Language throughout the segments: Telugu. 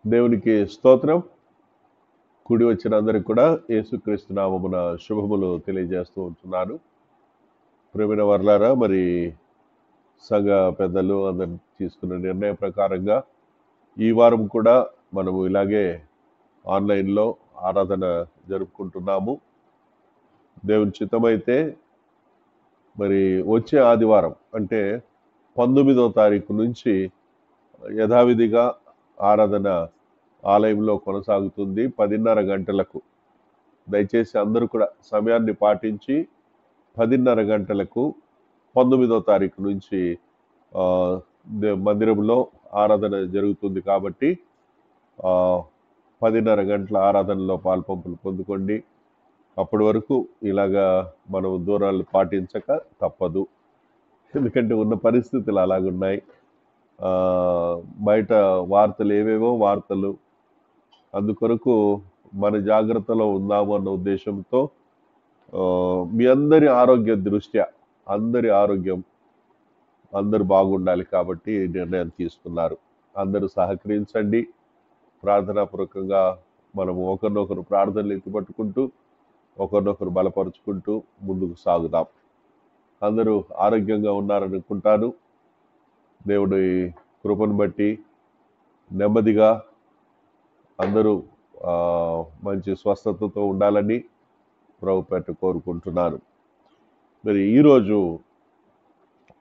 దేవునికి స్తోత్రం. కూడి వచ్చిన అందరికి కూడా యేసుక్రీస్తు నామమున శుభములు తెలియజేస్తూ ఉంటున్నాను. ప్రియమైన వర్లారా, మరి సంఘ పెద్దలు అందరు తీసుకున్న నిర్ణయం ప్రకారంగా ఈ వారం కూడా మనము ఇలాగే ఆన్లైన్లో ఆరాధన జరుపుకుంటున్నాము. దేవుని చిత్తమైతే మరి వచ్చే ఆదివారం అంటే 19వ తారీఖు నుంచి యథావిధిగా ఆరాధన ఆలయంలో కొనసాగుతుంది 10:30 గంటలకు. దయచేసి అందరూ కూడా సమయాన్ని పాటించి 10:30 గంటలకు 19వ తారీఖు నుంచి ఆ, మందిరంలో ఆరాధన జరుగుతుంది కాబట్టి 10:30 గంటల ఆరాధనలో పాల్పంపులు పొందుకోండి. అప్పటి వరకు ఇలాగా మనం దూరాలు పాటించక తప్పదు. ఎందుకంటే ఉన్న పరిస్థితులు అలాగున్నాయి. ఆ, బయట వార్తలు ఏవేవో వార్తలు, అందుకొరకు మన జాగ్రత్తలో ఉందాము అన్న ఉద్దేశంతో ఆ, మీ అందరి ఆరోగ్య దృష్ట్యా అందరి ఆరోగ్యం అందరూ బాగుండాలి కాబట్టి ఈ నిర్ణయం తీసుకున్నారు. అందరూ సహకరించండి. ప్రార్థనాపూర్వకంగా మనము ఒకరినొకరు ప్రార్థనలు ఎత్తిపట్టుకుంటూ ఒకరినొకరు బలపరుచుకుంటూ ముందుకు సాగుదాం. అందరూ ఆరోగ్యంగా ఉన్నారనుకుంటాను. దేవుడి కృపను బట్టి నెమ్మదిగా అందరూ ఆ, మంచి స్వస్థతతో ఉండాలని ప్రభుపేట కోరుకుంటున్నాను. మరి ఈరోజు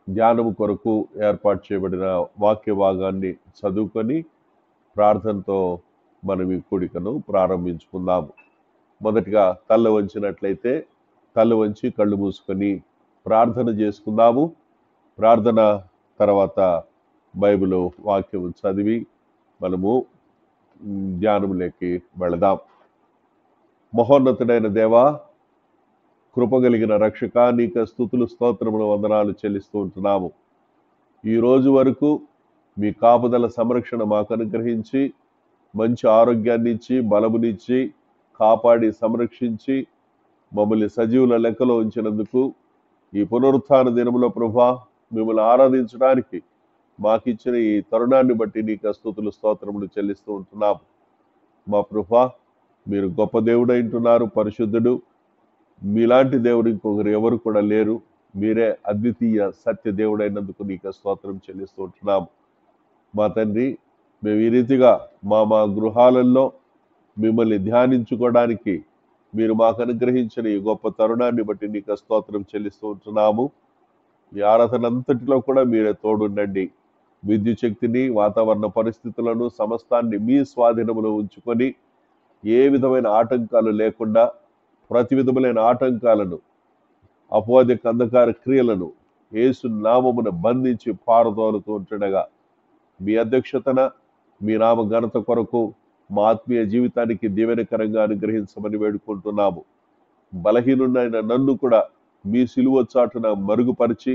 ధ్యానం కొరకు ఏర్పాటు చేయబడిన వాక్య భాగాన్ని చదువుకొని ప్రార్థనతో మనం ఈ కూడికను ప్రారంభించుకుందాము. మొదటిగా తల్ల వంచినట్లయితే తల్ల వంచి కళ్ళు మూసుకొని ప్రార్థన చేసుకుందాము. ప్రార్థన తర్వాత బైబిల్ వాక్యం చదివి మనము ధ్యానంలోకి వెళదాం. మహోన్నతుడైన దేవా, కృపగలిగిన రక్షక, నీకు స్తుతులు స్తోత్రములు వందనాలు చెల్లిస్తూ ఉంటున్నాము. ఈ రోజు వరకు మీ కాపుదల సంరక్షణ మాకు అనుగ్రహించి మంచి ఆరోగ్యాన్ని ఇచ్చి బలమునిచ్చి కాపాడి సంరక్షించి మమ్మల్ని సజీవుల లెక్కలో ఉంచినందుకు ఈ పునరుత్థాన దినములో ప్రభా మిమ్మల్ని ఆరాధించడానికి మాకిచ్చిన ఈ తరుణాన్ని బట్టి నీకు స్తుతులు స్తోత్రములు చెల్లిస్తూ ఉంటున్నాము. మా ప్రభా, మీరు గొప్ప దేవుడు అంటున్నారు, పరిశుద్ధుడు. మీలాంటి దేవుడు ఇంకొకరు ఎవరు కూడా లేరు. మీరే అద్వితీయ సత్య దేవుడైనందుకు నీకు స్తోత్రం చెల్లిస్తూ ఉంటున్నాము. మా తండ్రి, మేము ఈ రీతిగా మా గృహాలలో మిమ్మల్ని ధ్యానించుకోవడానికి మీరు మాకు అనుగ్రహించిన ఈ గొప్ప తరుణాన్ని బట్టి నీకు స్తోత్రం చెల్లిస్తూ ఉంటున్నాము. ఈ ఆరాధన అంతటిలో కూడా మీరే తోడుండండి. విద్యుత్ శక్తిని, వాతావరణ పరిస్థితులను సమస్తాన్ని మీ స్వాధీనంలో ఉంచుకొని ఏ విధమైన ఆటంకాలు లేకుండా ప్రతి విధములైన ఆటంకాలను, అపవాదిక అంధకార క్రియలను యేసు నామమున బంధించి పారదోలుతూ ఉంటుండగా మీ అధ్యక్షతన మీ నామ ఘనత కొరకు మా ఆత్మీయ జీవితానికి దీవెనకరంగా అనుగ్రహించమని వేడుకుంటున్నాము. బలహీనుడైన నన్ను కూడా మీ సిలువ చాటున మరుగుపరిచి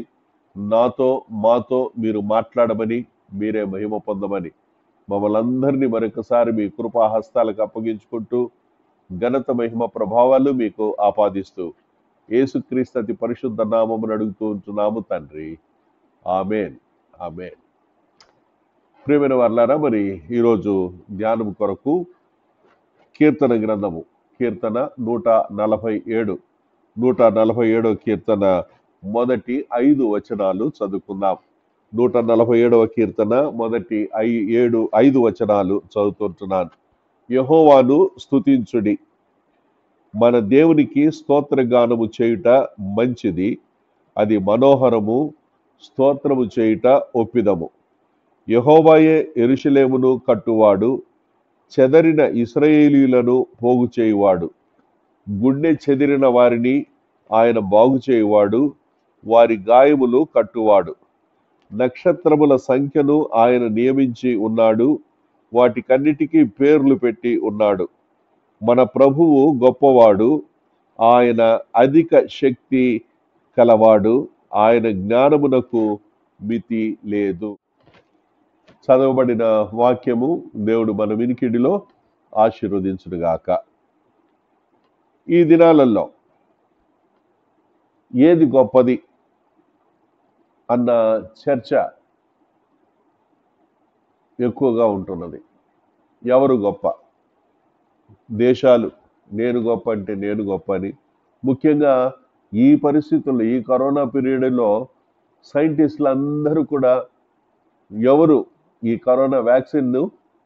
నాతో మాతో మీరు మాట్లాడమని, మీరే మహిమ పొందమని మమ్మల్ని అందరినీ మరొకసారి మీ కృపా హస్తాలకు అప్పగించుకుంటూ ఘనత మహిమ ప్రభావాలు మీకు ఆపాదిస్తూ యేసుక్రీస్తు అతి పరిశుద్ధ నామమును అడుగుతూ ఉంటున్నాము తండ్రి. ఆమేన్. ఆమేన్. ప్రియమైన వర్లారా, మరి ఈరోజు ధ్యానం కొరకు కీర్తన గ్రంథము కీర్తన 147 147వ కీర్తన మొదటి 5 వచనాలు చదువుకుందాం. 147వ కీర్తన మొదటి 5 వచనాలు చదువుతుంటున్నాను. యెహోవాను స్తుతించుడి, మన దేవునికి స్తోత్రగానము చేయుట మంచిది, అది మనోహరము, స్తోత్రము చేయుట ఒప్పిదము. యెహోవాయే యెరూషలేమును కట్టువాడు, చెదరిన ఇశ్రాయేలీయులను పోగు చేయువాడు. గుండె చెదిరిన వారిని ఆయన బాగు చేయువాడు, వారి గాయములు కట్టువాడు. నక్షత్రముల సంఖ్యను ఆయన నియమించి ఉన్నాడు, వాటికన్నిటికీ పేర్లు పెట్టి ఉన్నాడు. మన ప్రభువు గొప్పవాడు, ఆయన అధిక శక్తి కలవాడు, ఆయన జ్ఞానమునకు మితి లేదు. చదవబడిన వాక్యము దేవుడు మన వినికిడిలో ఆశీర్వదించునుగాక. ఈ దినాలలో ఏది గొప్పది అన్న చర్చ ఎక్కువగా ఉంటున్నది. ఎవరు గొప్ప? దేశాలు నేను గొప్ప అంటే నేను గొప్ప అని. ముఖ్యంగా ఈ పరిస్థితుల్లో, ఈ కరోనా పీరియడ్లో సైంటిస్టులు అందరూ కూడా ఎవరు ఈ కరోనా వ్యాక్సిన్ను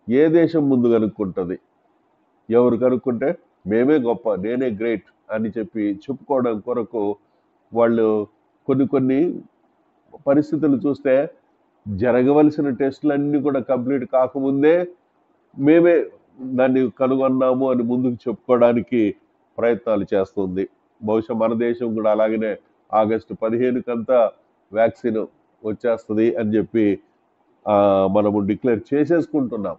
ఏ దేశం ముందు కనుక్కుంటుంది, ఎవరు కనుక్కుంటే మేమే గొప్ప, నేనే గ్రేట్ అని చెప్పి చెప్పుకోవడం కొరకు వాళ్ళు కొన్ని పరిస్థితులు చూస్తే జరగవలసిన టెస్టులన్నీ కూడా కంప్లీట్ కాకముందే మేమే దాన్ని కనుగొన్నాము అని ముందుకు చెప్పుకోవడానికి ప్రయత్నాలు చేస్తుంది. బహుశా మన దేశం కూడా అలాగనే ఆగస్టు 15 వ్యాక్సిన్ వచ్చేస్తుంది అని చెప్పి మనము డిక్లేర్ చేసేసుకుంటున్నాం.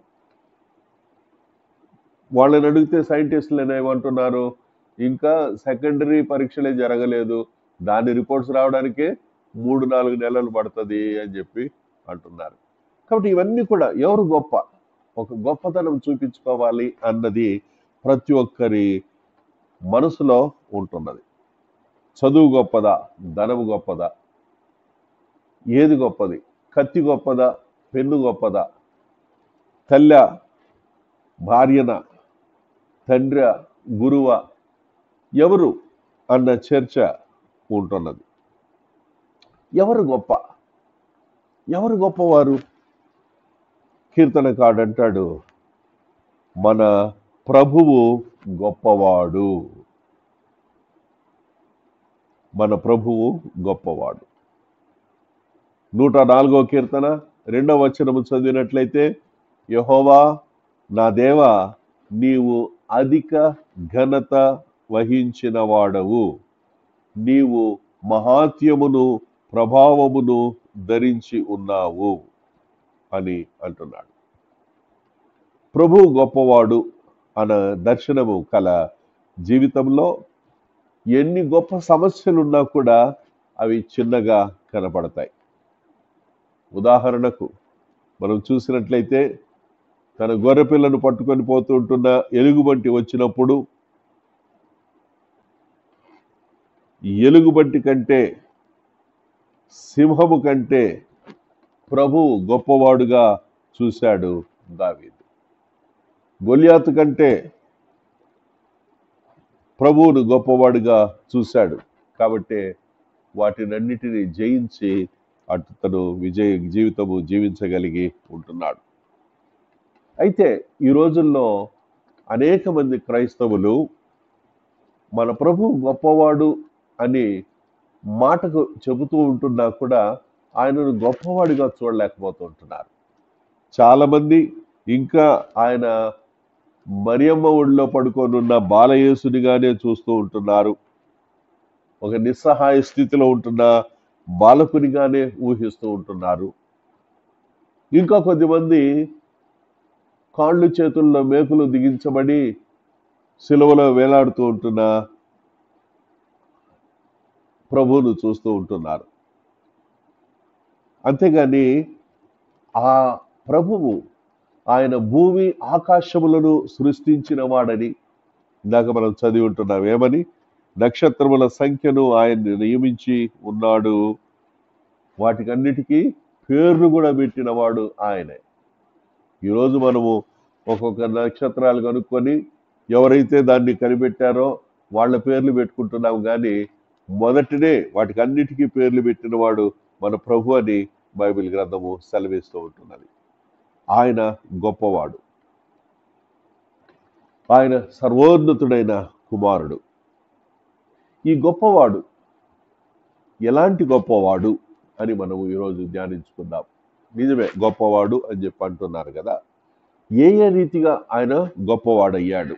వాళ్ళని అడిగితే సైంటిస్టులు ఏమంటున్నారు, ఇంకా సెకండరీ పరీక్షలే జరగలేదు, దాని రిపోర్ట్స్ రావడానికే 3-4 నెలలు పడుతుంది అని చెప్పి అంటున్నారు. కాబట్టి ఇవన్నీ కూడా ఎవరు గొప్ప, ఒక గొప్పతనం చూపించుకోవాలి అన్నది ప్రతి ఒక్కరి మనసులో ఉంటున్నది. చదువు గొప్పదా, ధనము గొప్పదా, ఏది గొప్పది? కత్తి గొప్పదా, పెన్ను గొప్పదా, తల్లి భార్యన, తండ్రి గురువ, ఎవరు అన్న చర్చ ఉంటున్నది. ఎవరు గొప్ప, ఎవరు గొప్పవారు? కీర్తనకాడు అంటాడు, మన ప్రభువు గొప్పవాడు, మన ప్రభువు గొప్పవాడు. 104వ కీర్తన 2వ వచనము చదివినట్లయితే, యెహోవా నా దేవా, నీవు అధిక ఘనత వహించిన వాడవు, నీవు మహాత్యమును ప్రభావమును ధరించి ఉన్నావు అని అంటున్నాడు. ప్రభువు గొప్పవాడు అన్న దర్శనము కల జీవితంలో ఎన్ని గొప్ప సమస్యలున్నా కూడా అవి చిన్నగా కనపడతాయి. ఉదాహరణకు మనం చూసినట్లయితే, తన గొర్రెపిల్లను పట్టుకొని పోతుంటున్న ఎలుగుబంటి వచ్చినప్పుడు, ఎలుగుబంటి కంటే, సింహము కంటే ప్రభువు గొప్పవాడుగా చూశాడు దావీదు. గొల్యాతు కంటే ప్రభువును గొప్పవాడుగా చూశాడు. కాబట్టి వాటినన్నిటినీ జయించి అతను విజయ జీవితము జీవించగలిగి ఉంటున్నాడు. అయితే ఈ రోజుల్లో అనేక మంది క్రైస్తవులు మన ప్రభువు గొప్పవాడు అని మాటకు చెబుతూ ఉంటున్నా కూడా ఆయనను గొప్పవాడిగా చూడలేకపోతూ ఉంటున్నారు. చాలామంది ఇంకా ఆయన మరియమ్మ ఒడిలో పడుకొనున్న బాలయేసునిగానే చూస్తూ ఉంటున్నారు. ఒక నిస్సహాయ స్థితిలో ఉంటున్న బాలకునిగానే ఊహిస్తూ ఉంటున్నారు. ఇంకా కొద్దిమంది కాళ్ళు చేతుల్లో మేకులు దిగించబడి సిలువలో వేలాడుతూ ఉంటున్న ప్రభువును చూస్తూ ఉంటున్నారు. అంతేగాని ఆ ప్రభువు ఆయన భూమి ఆకాశములను సృష్టించిన వాడని ఇందాక మనం చదివి ఉంటున్నాం. ఏమని? నక్షత్రముల సంఖ్యను ఆయన నియమించి ఉన్నాడు, వాటికన్నిటికీ పేర్లు కూడా పెట్టినవాడు ఆయనే. ఈరోజు మనము ఒక్కొక్క నక్షత్రాలు కనుక్కొని ఎవరైతే దాన్ని కనిపెట్టారో వాళ్ళ పేర్లు పెట్టుకుంటున్నాం, కానీ మొదటినే వాటికి అన్నిటికీ పేర్లు పెట్టినవాడు మన ప్రభు అని బైబిల్ గ్రంథము సెలవిస్తూ ఉంటున్నది. ఆయన గొప్పవాడు, ఆయన సర్వోన్నతుడైన కుమారుడు. ఈ గొప్పవాడు ఎలాంటి గొప్పవాడు అని మనము ఈరోజు ధ్యానించుకుందాం. నిజమే, గొప్పవాడు అని చెప్పి అంటున్నారు కదా. ఏ రీతిగా ఆయన గొప్పవాడయ్యాడు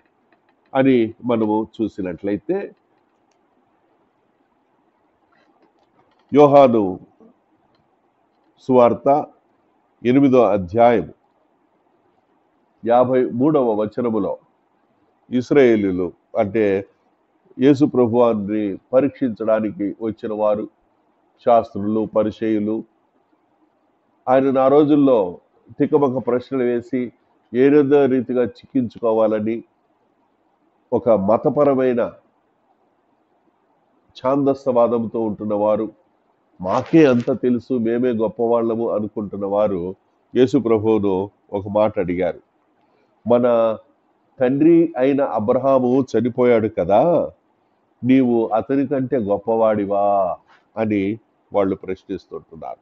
అని మనము చూసినట్లయితే, యోహాను సువార్త 8వ అధ్యాయం 53వ వచనములో ఇశ్రాయేలీయులు అంటే యేసు ప్రభువాన్ని పరీక్షించడానికి వచ్చిన వారు, శాస్త్రులు, పరిసయ్యులు, ఆయనను ఆ రోజుల్లో తికమక ప్రశ్నలు వేసి ఏదో రీతిగా చిక్కించుకోవాలని ఒక మతపరమైన ఛాందస్సవాదంతో ఉంటున్న వారు, మాకే అంత తెలుసు, మేమే గొప్పవాళ్ళము అనుకుంటున్న వారు యేసు ప్రభువును ఒక మాట అడిగారు. మన తండ్రి అయిన అబ్రహాము చనిపోయాడు కదా, నీవు అతని కంటే గొప్పవాడివా అని వాళ్ళు ప్రశ్నిస్తుంటున్నారు.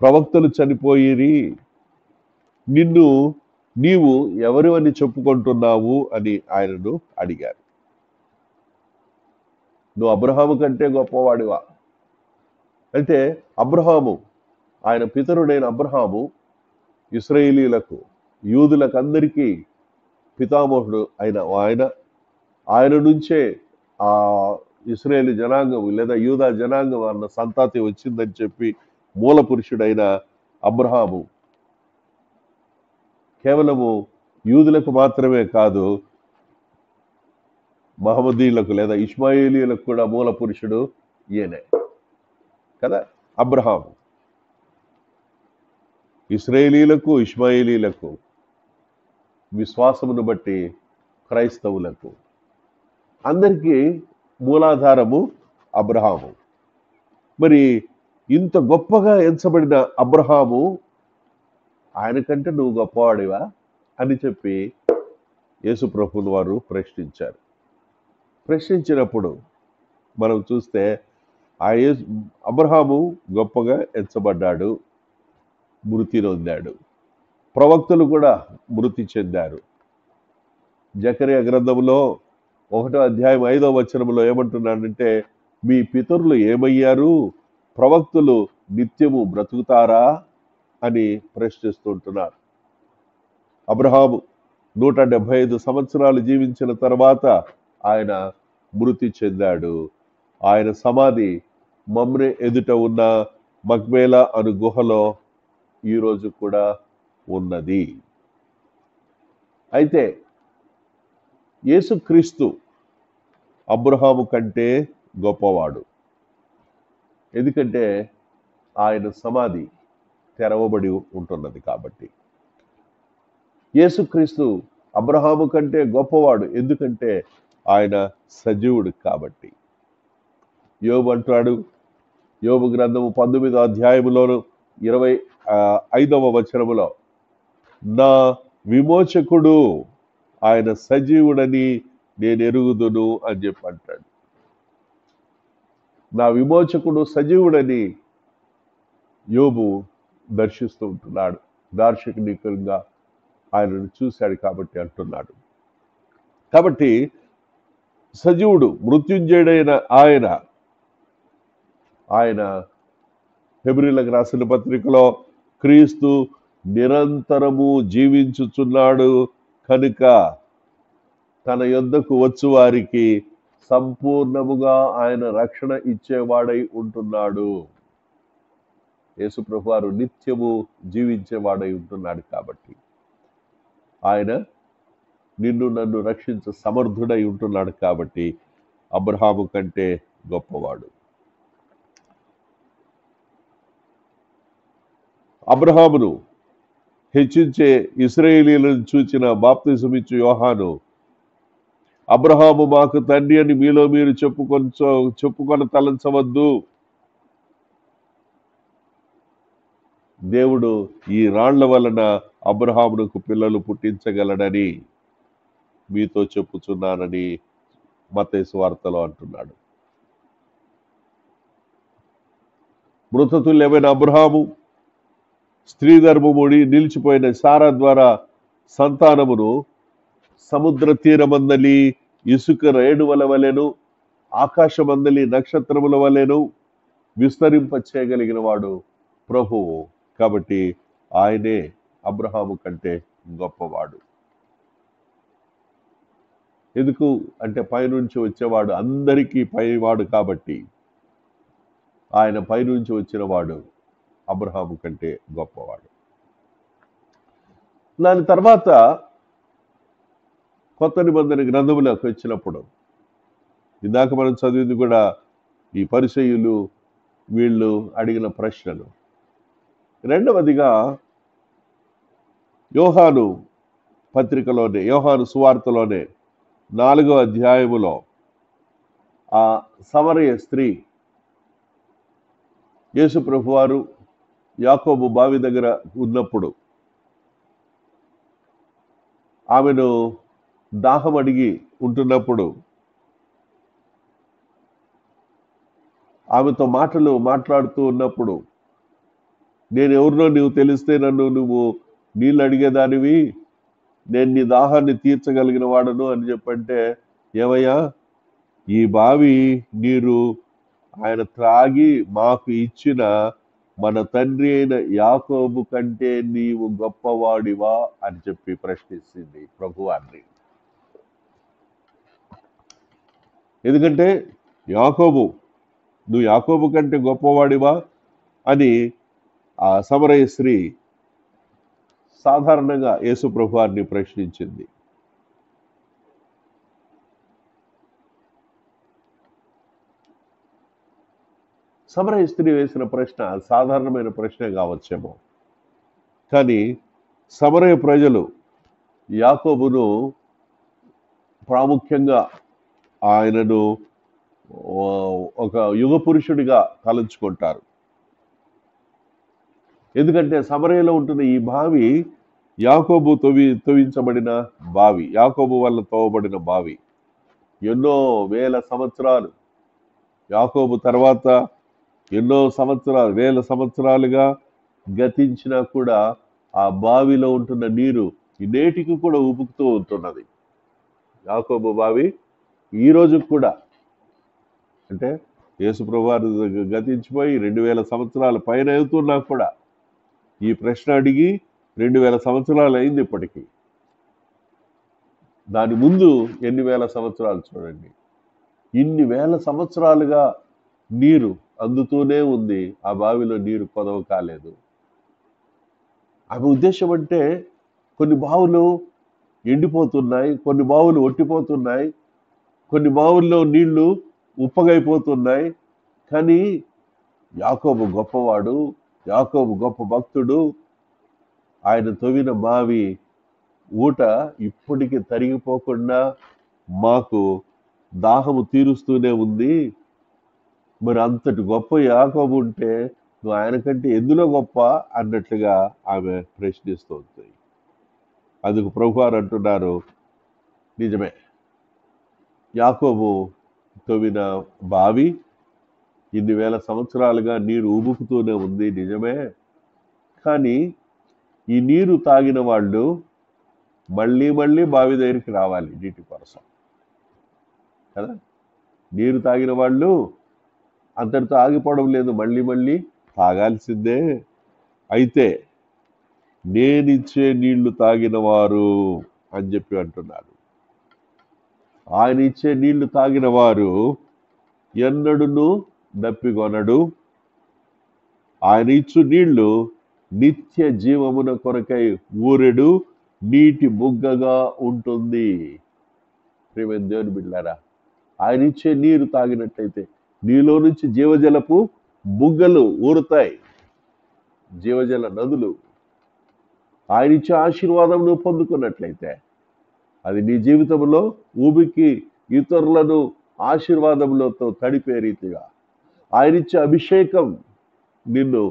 ప్రవక్తలు చనిపోయిరి, నీవు ఎవరివని చెప్పుకుంటున్నావు అని ఆయనను అడిగారు. నువ్వు అబ్రహాము కంటే గొప్పవాడివా అంటే, అబ్రహాము, ఆయన పితరుడైన అబ్రహాము ఇశ్రాయేలీలకు, యూదులకు అందరికీ పితామహుడు అయిన ఆయన నుంచే ఆ ఇశ్రాయేలు జనాంగం లేదా యూదా జనాంగం అన్న సంతతి వచ్చిందని చెప్పి మూల పురుషుడైన అబ్రహాము కేవలము యూదులకు మాత్రమే కాదు, మహమ్మదీయులకు లేదా ఇష్మాయిలీలకు కూడా మూల పురుషుడు ఈయనే కదా, అబ్రహాము. ఇశ్రాయేలీలకు, ఇష్మాయిలీలకు, విశ్వాసమును బట్టి క్రైస్తవులకు అందరికీ మూలాధారము అబ్రహాము. మరి ఇంత గొప్పగా ఎంచబడిన అబ్రహాము ఆయన కంటే నువ్వు గొప్పవాడివా అని చెప్పి యేసు ప్రభువుని వారు ప్రశ్నించారు. ప్రశ్నించినప్పుడు మనం చూస్తే ఆ అబ్రహాము గొప్పగా ఎంచబడ్డాడు, మృతి నొందాడు. ప్రవక్తలు కూడా మృతి చెందారు. జకరియా గ్రంథంలో 1వ అధ్యాయం 5వ వచనంలో ఏమంటున్నాడంటే, మీ పితరులు ఏమయ్యారు, ప్రవక్తలు నిత్యము బ్రతుకుతారా అని ప్రశ్నిస్తుంటున్నారు. అబ్రహాము 175 సంవత్సరాలు జీవించిన తర్వాత ఆయన మృతి చెందాడు. ఆయన సమాధి మమ్రే ఎదుట ఉన్న మక్బేలా అను గుహలో ఈరోజు కూడా ఉన్నది. అయితే యేసుక్రీస్తు అబ్రహాము కంటే గొప్పవాడు. ఎందుకంటే ఆయన సమాధి తెరవబడి ఉంటున్నది కాబట్టి. యేసుక్రీస్తు అబ్రహాము కంటే గొప్పవాడు ఎందుకంటే ఆయన సజీవుడు కాబట్టి. యోబు అంటాడు, యోబు గ్రంథము 19వ అధ్యాయములోను 25వ వచనములో, నా విమోచకుడు ఆయన సజీవుడని నేను ఎరుగుదును అని చెప్పి అంటాడు. నా విమోచకుడు సజీవుడని యోబు దర్శిస్తూ ఉంటున్నాడు. దార్శనికంగా ఆయనను చూశాడు కాబట్టి అంటున్నాడు. కాబట్టి సజీవుడు, మృత్యుంజయుడైన ఆయన హెబ్రీయులకు రాసిన పత్రికలో క్రీస్తు నిరంతరము జీవించుచున్నాడు కనుక తన యొద్దకు వచ్చు వారికి సంపూర్ణముగా ఆయన రక్షణ ఇచ్చేవాడై ఉంటున్నాడు. యేసు ప్రభువారు నిత్యము జీవించేవాడై ఉంటున్నాడు కాబట్టి ఆయన నిన్ను నన్ను రక్షించ సమర్థుడై ఉంటున్నాడు కాబట్టి అబ్రహాము కంటే గొప్పవాడు. అబ్రహామును హెచ్చించే ఇశ్రాయేలీయులను చూచిన బాప్తిసమిచ్చు యోహాను, అబ్రహాము మాకు తండ్రి అని మీలో మీరు చెప్పుకొని తలంచవద్దు, దేవుడు ఈ రాళ్ల వలన అబ్రహామునకు పిల్లలు పుట్టించగలడని మీతో చెప్పుచున్నానని మత్తయి సువార్తలో అంటున్నాడు. మృతతుల్యమైన అబ్రహాము స్త్రీ గర్భముడి నిలిచిపోయిన సారా ద్వారా సంతానమును సముద్ర తీరమందలి ఇసుక రేణువల వలెను, ఆకాశమందలి నక్షత్రముల వలెను విస్తరింప చేయగలిగిన వాడు ప్రభువు. కాబట్టి ఆయనే అబ్రహాము కంటే గొప్పవాడు. ఎందుకు అంటే పైనుంచి వచ్చేవాడు అందరికీ పైవాడు కాబట్టి ఆయన పైనుంచి వచ్చిన వాడు అబ్రహాము కంటే గొప్పవాడు. దాని తర్వాత కొత్త నిబంధన గ్రంథములోకి వచ్చినప్పుడు ఇందాక మనం చదివింది కూడా ఈ పరిసయ్యులు వీళ్ళు అడిగిన ప్రశ్నలు. రెండవదిగా యోహాను పత్రికలోనే, యోహాను సువార్తలోనే 4వ అధ్యాయములో ఆ సమరయ స్త్రీ యేసు ప్రభువారు యాకోబు బావి దగ్గర ఉన్నప్పుడు ఆమెను దాహం అడిగి ఉంటున్నప్పుడు ఆమెతో మాటలు మాట్లాడుతూ ఉన్నప్పుడు, నేను ఎవరినో నీవు తెలిస్తే నన్ను నువ్వు నీళ్ళు అడిగేదానివి, నేను నీ దాహాన్ని తీర్చగలిగిన వాడను అని చెప్పంటే, ఏమయ్యా ఈ బావి నీరు ఆయన త్రాగి మాకు ఇచ్చిన మన తండ్రి అయిన యాకోబు కంటే నీవు గొప్పవాడివా అని చెప్పి ప్రశ్నిస్తుంది ప్రభువాన్ని. ఎందుకంటే నువ్వు యాకోబు కంటే గొప్పవాడివా అని ఆ సమరయ స్త్రీ సాధారణంగా యేసు ప్రభువాన్ని ప్రశ్నించింది. సమరయ స్త్రీ వేసిన ప్రశ్న సాధారణమైన ప్రశ్నే కావచ్చేమో, కానీ సమరయ ప్రజలు యాకోబును ప్రాముఖ్యంగా ఆయనను ఒక యుగ పురుషుడిగా తలంచుకుంటారు. ఎందుకంటే సమరయలో ఉంటున్న ఈ బావి యాకోబు తవ్వించబడిన బావి, యాకోబు వల్ల తవ్వబడిన బావి. ఎన్నో వేల సంవత్సరాలు యాకోబు తర్వాత ఎన్నో సంవత్సరాలు, వేల సంవత్సరాలుగా గతించినా కూడా ఆ బావిలో ఉంటున్న నీరు నేటికి కూడా ఉబుకుతూ ఉంటున్నది. యాకోబు బావి ఈ రోజు కూడా, అంటే యేసు ప్రభువారు గతించిపోయి 2000 సంవత్సరాల పైన అవుతున్నా కూడా ఈ ప్రశ్న అడిగి 2000 సంవత్సరాలు అయింది ఇప్పటికీ. దాని ముందు ఎన్ని వేల సంవత్సరాలు చూడండి. ఇన్ని వేల సంవత్సరాలుగా నీరు అందుతూనే ఉంది, ఆ బావిలో నీరు కొదవ కాలేదు. ఆమె ఉద్దేశం అంటే కొన్ని బావులు ఎండిపోతున్నాయి, కొన్ని బావులు ఒట్టిపోతున్నాయి, కొన్ని బావుల్లో నీళ్లు ఉప్పగైపోతున్నాయి. కానీ యాకోబు గొప్పవాడు, యాకోబు గొప్ప భక్తుడు, ఆయన తవ్విన బావి ఊట ఇప్పటికీ తరిగిపోకుండా మాకు దాహము తీరుస్తూనే ఉంది. మరి అంతటి గొప్ప యాకోబు ఉంటే నువ్వు ఆయన కంటే ఎందులో గొప్ప అన్నట్లుగా ఆమె ప్రశ్నిస్తుంది. అందుకు ప్రభువారు అంటున్నారు, నిజమే, యాకోబు తవ్విన బావి ఇన్ని వేల సంవత్సరాలుగా నీరు ఉబుకుతూనే ఉంది, నిజమే. కానీ ఈ నీరు తాగిన వాళ్ళు మళ్ళీ మళ్ళీ బావి దగ్గరికి రావాలి నీటి కోసం కదా. నీరు తాగిన వాళ్ళు అంతటితో ఆగిపోవడం లేదు, మళ్ళీ మళ్ళీ తాగాల్సిందే. అయితే నేనిచ్చే నీళ్లు తాగిన వారు అని చెప్పి అంటున్నారు. ఆయన ఇచ్చే నీళ్లు తాగిన వారు ఎన్నడును దప్పికొనడు. ఆయన ఇచ్చు నీళ్లు నిత్య జీవమున కొరకై ఊరెడు నీటి బుగ్గగా ఉంటుంది. ప్రియమైన దేవుని బిడ్డలారా, ఆయన ఇచ్చే నీరు తాగినట్లయితే నీలో నుంచి జీవజలపు బుగ్గలు ఊరుతాయి, జీవజల నదులు. ఆయన ఇచ్చే ఆశీర్వాదం నువ్వు పొందుకున్నట్లయితే అది నీ జీవితంలో ఊబికి ఇతరులను ఆశీర్వాదములతో తడిపే రీతిగా ఆయన ఇచ్చే అభిషేకం నిన్ను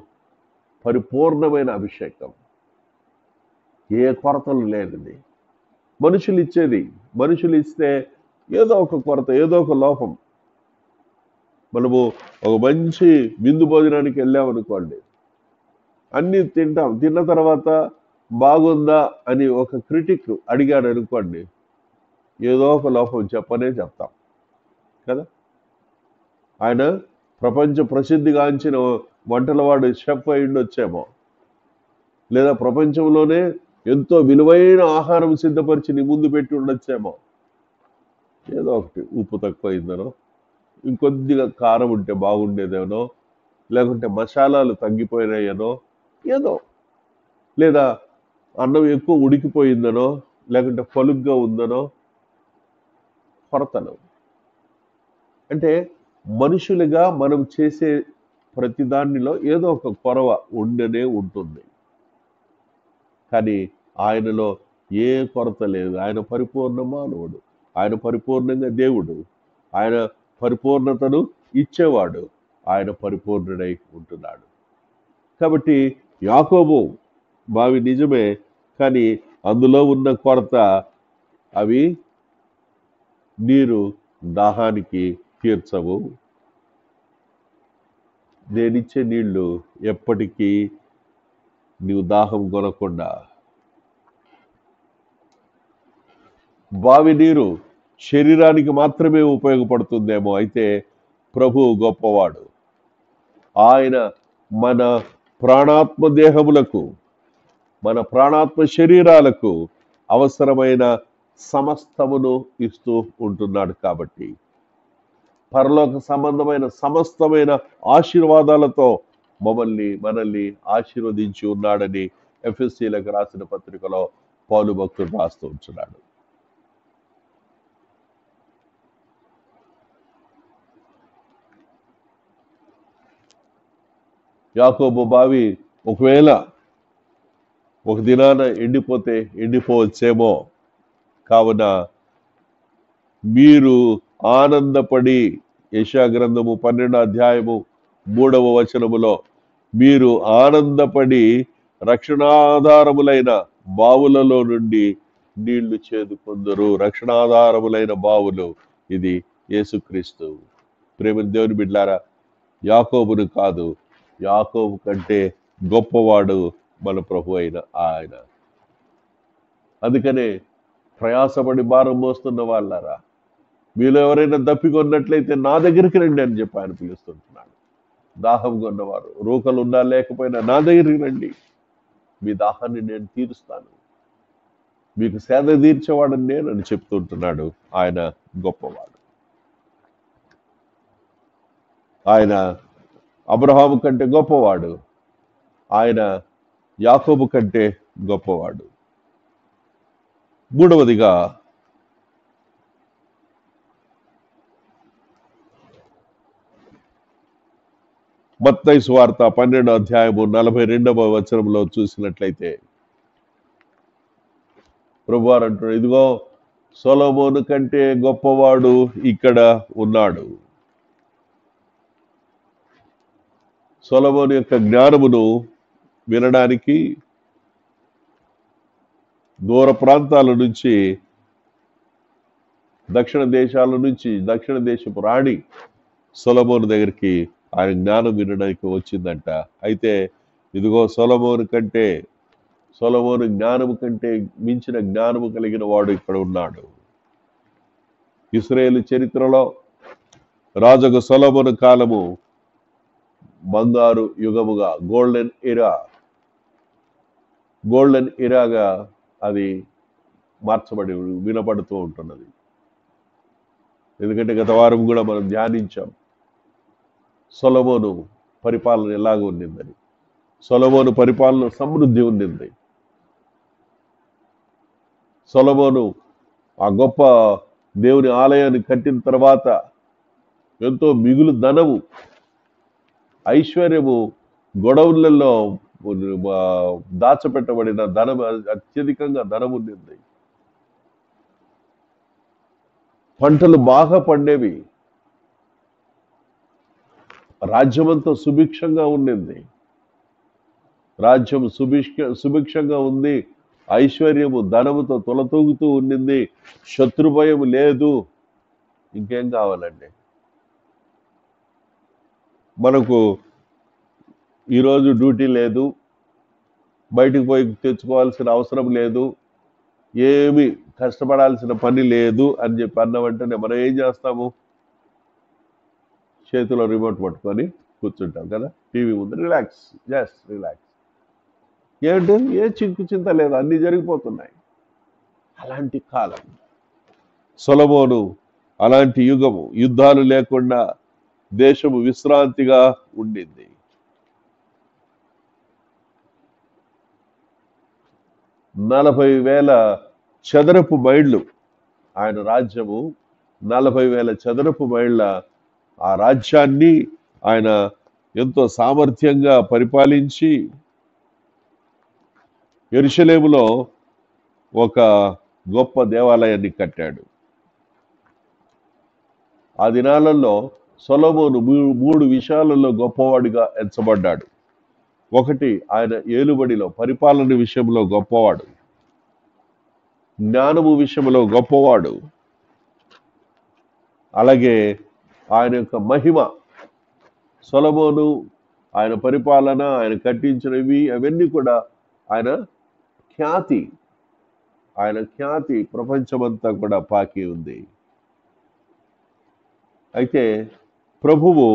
పరిపూర్ణమైన అభిషేకం, ఏ కొరతలు లేనిది. మనుషులు ఇస్తే ఏదో ఒక కొరత, ఏదో ఒక లోపం. మనము ఒక మంచి విందు భోజనానికి వెళ్ళామనుకోండి, అన్నీ తింటాం, తిన్న తర్వాత బాగుందా అని ఒక క్రిటిక్ అడిగాడు అనుకోండి, ఏదో ఒక లోపం చెప్తాం కదా. ఆయన ప్రపంచ ప్రసిద్ధిగాంచిన వంటలవాడు షెఫ్ అయిండొచ్చేమో, లేదా ప్రపంచంలోనే ఎంతో విలువైన ఆహారం సిద్ధపరిచి నీ ముందు పెట్టి ఉండొచ్చేమో, ఏదో ఒకటి ఉప్పు తక్కువైందనో, ఇంకొద్దిగా కారం ఉంటే బాగుండేదేనో, లేకుంటే మసాలాలు తగ్గిపోయినాయనో, ఏదో, లేదా అన్నం ఎక్కువ ఉడికిపోయిందనో, లేకుంటే పలుగ్గా ఉందనో, కొరతలు. అంటే మనుషులుగా మనం చేసే ప్రతి దానిలో ఏదో ఒక కొరవ ఉండనే ఉంటుంది. కానీ ఆయనలో ఏ కొరత లేదు. ఆయన పరిపూర్ణ మానవుడు, ఆయన పరిపూర్ణంగా దేవుడు, ఆయన పరిపూర్ణతను ఇచ్చేవాడు, ఆయన పరిపూర్ణుడై ఉంటున్నాడు. కాబట్టి యాకోబు బావి నిజమే, కానీ అందులో ఉన్న కొరత అవి నీరు దాహానికి తీర్చవు. నేనిచ్చే నీళ్లు ఎప్పటికీ నీవు దాహం కొనకుండా. బావి నీరు శరీరానికి మాత్రమే ఉపయోగపడుతుందేమో, అయితే ప్రభువు గొప్పవాడు. ఆయన మన ప్రాణాత్మ దేహములకు, మన ప్రాణాత్మ శరీరాలకు అవసరమైన సమస్తమును ఇస్తూ ఉంటున్నాడు. కాబట్టి పరలోక సంబంధమైన సమస్తమైన ఆశీర్వాదాలతో మనల్ని ఆశీర్వదించి ఉన్నాడని ఎఫెసీయులకు రాసిన పత్రికలో పౌలు భక్తుడు రాస్తూ ఉంటున్నాడు. యాకోబు బావి ఒకవేళ ఒక దినాన ఎండిపోవచ్చేమో, కావున మీరు ఆనందపడి, యెషయా గ్రంథము 12వ అధ్యాయము 3వ వచనములో, మీరు ఆనందపడి రక్షణాధారములైన బావులలో నుండి నీళ్లు చేదుకొందురు. రక్షణాధారములైన బావులు ఇది యేసుక్రీస్తు. ప్రేమ దేవుని బిడ్డలారా, యాకోబును కాదు, యాకోబు కంటే గొప్పవాడు మన ప్రభు అయిన ఆయన. అందుకనే ప్రయాసపడి భారం మోస్తున్న వాళ్ళారా, మీలో ఎవరైనా దప్పికొన్నట్లయితే నా దగ్గరికి రండి అని చెప్పి ఆయన పిలుస్తుంటున్నాడు. దాహం కొన్నవారు, రూకలు ఉన్నా లేకపోయినా నా దగ్గరికి రండి, మీ దాహాన్ని నేను తీరుస్తాను, మీకు సేద తీర్చేవాడని నేను అని చెప్తుంటున్నాడు. ఆయన గొప్పవాడు. ఆయన అబ్రహాము కంటే గొప్పవాడు. ఆయన యాకోబు కంటే గొప్పవాడు. మూడవదిగా మత్తయి సువార్త 12వ అధ్యాయము 42వ వచనంలో చూసినట్లయితే ప్రభువారు అంటున్నాడు, ఇదిగో సొలొమోను కంటే గొప్పవాడు ఇక్కడ ఉన్నాడు. సొలొమోను యొక్క జ్ఞానమును వినడానికి దూర ప్రాంతాల నుంచి, దక్షిణ దేశపు రాణి సొలొమోను దగ్గరికి ఆయన జ్ఞానం వినడానికి వచ్చిందంట. అయితే ఇదిగో సొలొమోను జ్ఞానము కంటే మించిన జ్ఞానము కలిగిన వాడు ఇక్కడ ఉన్నాడు. ఇశ్రాయేలు చరిత్రలో రాజుకు సొలొమోను కాలము బంగారు యుగముగా, గోల్డెన్ ఇరాగా అది మార్చబడి వినపడుతూ ఉంటున్నది. ఎందుకంటే గత వారం కూడా మనం ధ్యానించాం సొలొమోను పరిపాలన ఎలాగ ఉండిందని. సొలొమోను పరిపాలన సమృద్ధి ఉండింది. సొలొమోను ఆ గొప్ప దేవుని ఆలయాన్ని కట్టిన తర్వాత ఎంతో మిగులు ధనము, ఐశ్వర్యము, గొడవలలో దాచపెట్టబడిన ధనం, అత్యధికంగా ధనం ఉండింది. పంటలు బాగా పండేవి. రాజ్యమంతా సుభిక్షంగా ఉండింది. రాజ్యం సుభిక్షంగా ఉంది. ఐశ్వర్యము, ధనముతో తొలతూగుతూ ఉండింది. శత్రుభయం లేదు. ఇంకేం కావాలండి? మనకు ఈరోజు డ్యూటీ లేదు, బయటకు పోయి తెచ్చుకోవాల్సిన అవసరం లేదు, ఏమి కష్టపడాల్సిన పని లేదు అని చెప్పి అన్న వెంటనే మనం ఏం చేస్తాము? చేతిలో రిమోట్ పట్టుకొని కూర్చుంటాం కదా, టీవీ ముందు రిలాక్స్. ఏమిటి? ఏ చిక్కు చింత లేదు, అన్నీ జరిగిపోతున్నాయి. అలాంటి కాలం సొలొమోను, అలాంటి యుగము. యుద్ధాలు లేకుండా దేశము విశ్రాంతిగా ఉండింది. నలభై వేల చదరపు మైళ్ళు ఆయన రాజ్యము. 40,000 చదరపు మైళ్ళ ఆ రాజ్యాన్ని ఆయన ఎంతో సామర్థ్యంగా పరిపాలించి యెరూషలేములో ఒక గొప్ప దేవాలయాన్ని కట్టాడు. ఆ దినాలలో సొలొమోను 3 విషయాలలో గొప్పవాడిగా ఎంచబడ్డాడు. ఒకటి, ఆయన ఏలుబడిలో, పరిపాలన విషయంలో గొప్పవాడు. జ్ఞానము విషయంలో గొప్పవాడు. అలాగే ఆయన యొక్క మహిమ, సొలొమోను ఆయన పరిపాలన, ఆయన కట్టించినవి అవన్నీ కూడా ఆయన ఖ్యాతి, ఆయన ఖ్యాతి ప్రపంచమంతా కూడా పాకి ఉంది. అయితే ప్రభువు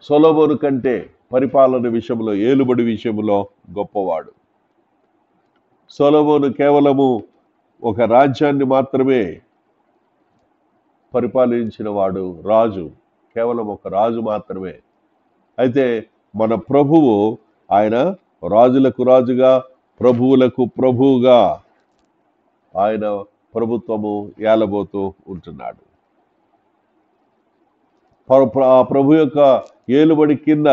సొలొమోను కంటే పరిపాలన విషయంలో, ఏలుబడి విషయంలో గొప్పవాడు. సొలొమోను కేవలము ఒక రాజ్యాన్ని మాత్రమే పరిపాలించిన వాడు, రాజు, కేవలం ఒక రాజు మాత్రమే. అయితే మన ప్రభువు ఆయన రాజులకు రాజుగా, ప్రభువులకు ప్రభువుగా ఆయన ప్రభుత్వము ఏలబోతూ ఉంటున్నాడు. ఆ ప్రభు యొక్క ఏలుబడి కింద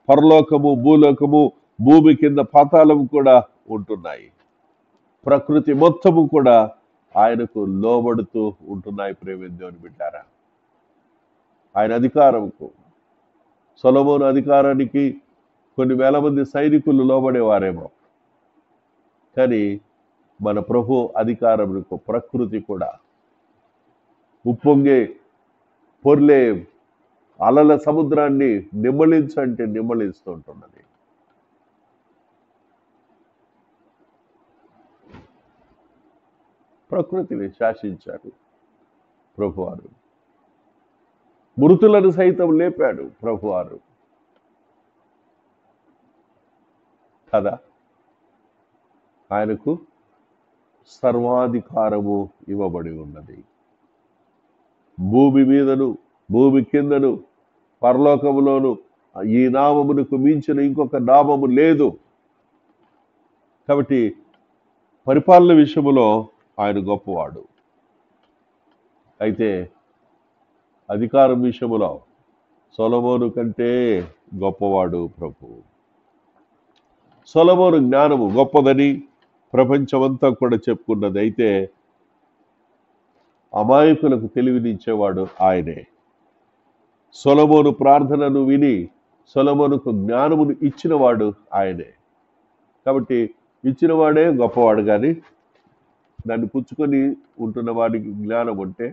పరలోకము, భూలోకము, భూమి కింద పాతాళము కూడా ఉంటున్నాయి. ప్రకృతి మొత్తము కూడా ఆయనకు లోబడుతూ ఉంటున్నాయి. ప్రేమ దేవుని బిడ్డారా, ఆయన అధికారంకు, సొలొమోను అధికారానికి కొన్ని వేల మంది సైనికులు లోబడేవారేమో, కానీ మన ప్రభు అధికారములకు ప్రకృతి కూడా ఉప్పొంగే పొర్లే అలల సముద్రాన్ని నిమ్మళించంటే నిమ్మళిస్తూ ఉంటున్నది. ప్రకృతిని శాసించారు ప్రభువారు. మృతులను సైతం లేపాడు ప్రభువారు కదా. ఆయనకు సర్వాధికారము ఇవ్వబడి ఉన్నది. భూమి మీదను, భూమి కిందను, పరలోకములోను ఈ నామమునకు మించిన ఇంకొక నామము లేదు. కాబట్టి పరిపాలన విషయంలో ఆయన గొప్పవాడు. అయితే అధికారం విషయంలో సొలొమోను కంటే గొప్పవాడు ప్రభువు. సొలొమోను జ్ఞానము గొప్పదని ప్రపంచమంతా కూడా చెప్పుకున్నది. అయితే అమాయకులకు తెలివినిచ్చేవాడు ఆయనే. సొలొమోను ప్రార్థనను విని సొలొమోనుకు జ్ఞానమును ఇచ్చినవాడు ఆయనే. కాబట్టి ఇచ్చినవాడే గొప్పవాడు, కానీ దాన్ని పుచ్చుకొని ఉంటున్న వాడికి జ్ఞానం ఉంటే,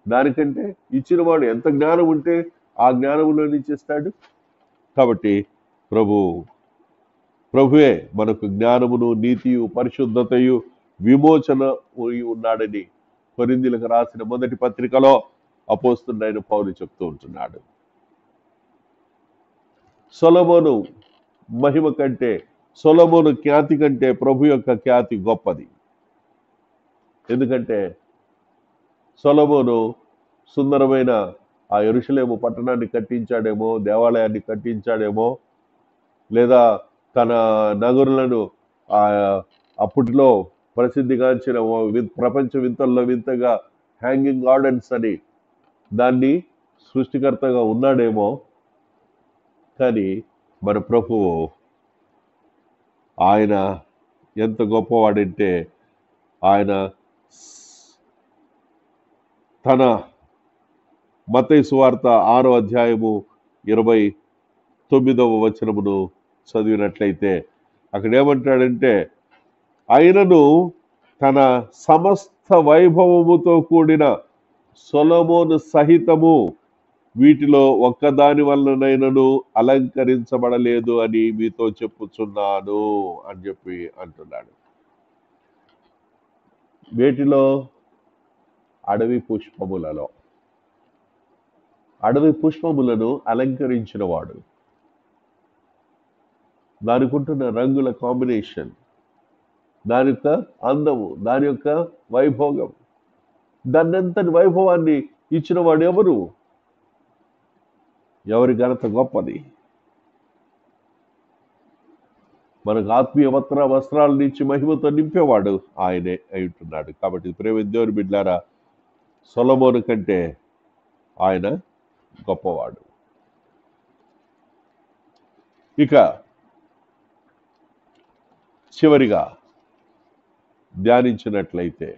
దానికంటే ఇచ్చినవాడు ఎంత జ్ఞానం ఉంటే ఆ జ్ఞానములో నుంచి ఇస్తాడు. కాబట్టి ప్రభువే మనకు జ్ఞానమును, నీతియు, పరిశుద్ధతయు, విమోచన ఉన్నాడని కొరింథీయులకు రాసిన మొదటి పత్రికలో అపోస్తలుడైన పౌలు చెప్తూ ఉంటున్నాడు. సొలొమోను మహిమ కంటే, సొలొమోను ఖ్యాతి కంటే ప్రభు యొక్క ఖ్యాతి గొప్పది. ఎందుకంటే సొలొమోను సుందరమైన ఆ యెరూషలేము పట్టణాన్ని కట్టించాడేమో, దేవాలయాన్ని కట్టించాడేమో, లేదా తన నగరులను అప్పట్లో ప్రసిద్ధిగాంచిన ప్రపంచ వింతల్లో వింతగా హ్యాంగింగ్ గార్డెన్స్ అని దాన్ని సృష్టికర్తగా ఉన్నాడేమో. కానీ మన ప్రభువు ఆయన ఎంత గొప్పవాడంటే, ఆయన తన మత్తయి సువార్త 6వ అధ్యాయము 29వ వచనమును చదివినట్లయితే అక్కడ ఏమంటాడంటే, ఆయనను తన సమస్త వైభవముతో కూడిన సొలొమోను సహితము వీటిలో ఒక్కదాని వలనైనను అలంకరించబడలేదు అని మీతో చెప్పుచున్నాను అని చెప్పి అంటున్నాడు. వీటిలో అడవి పుష్పములలో, అడవి పుష్పములను అలంకరించిన వాడు, దానికి ఉంటున్న రంగుల కాంబినేషన్, దాని యొక్క అందము, దాని యొక్క వైభోగం, దాన్నంతటి వైభవాన్ని ఇచ్చిన వాడు ఎవరు? ఎవరి ఘనత గొప్పది? మనకు ఆత్మీయ వస్త్రాలను ఇచ్చి మహిమతో నింపేవాడు ఆయనే అయి ఉంటున్నాడు. కాబట్టి ప్రేమ దేవుని బిడ్డలారా, సొలొమోను కంటే ఆయన గొప్పవాడు. ఇక చివరిగా ధ్యానించినట్లయితే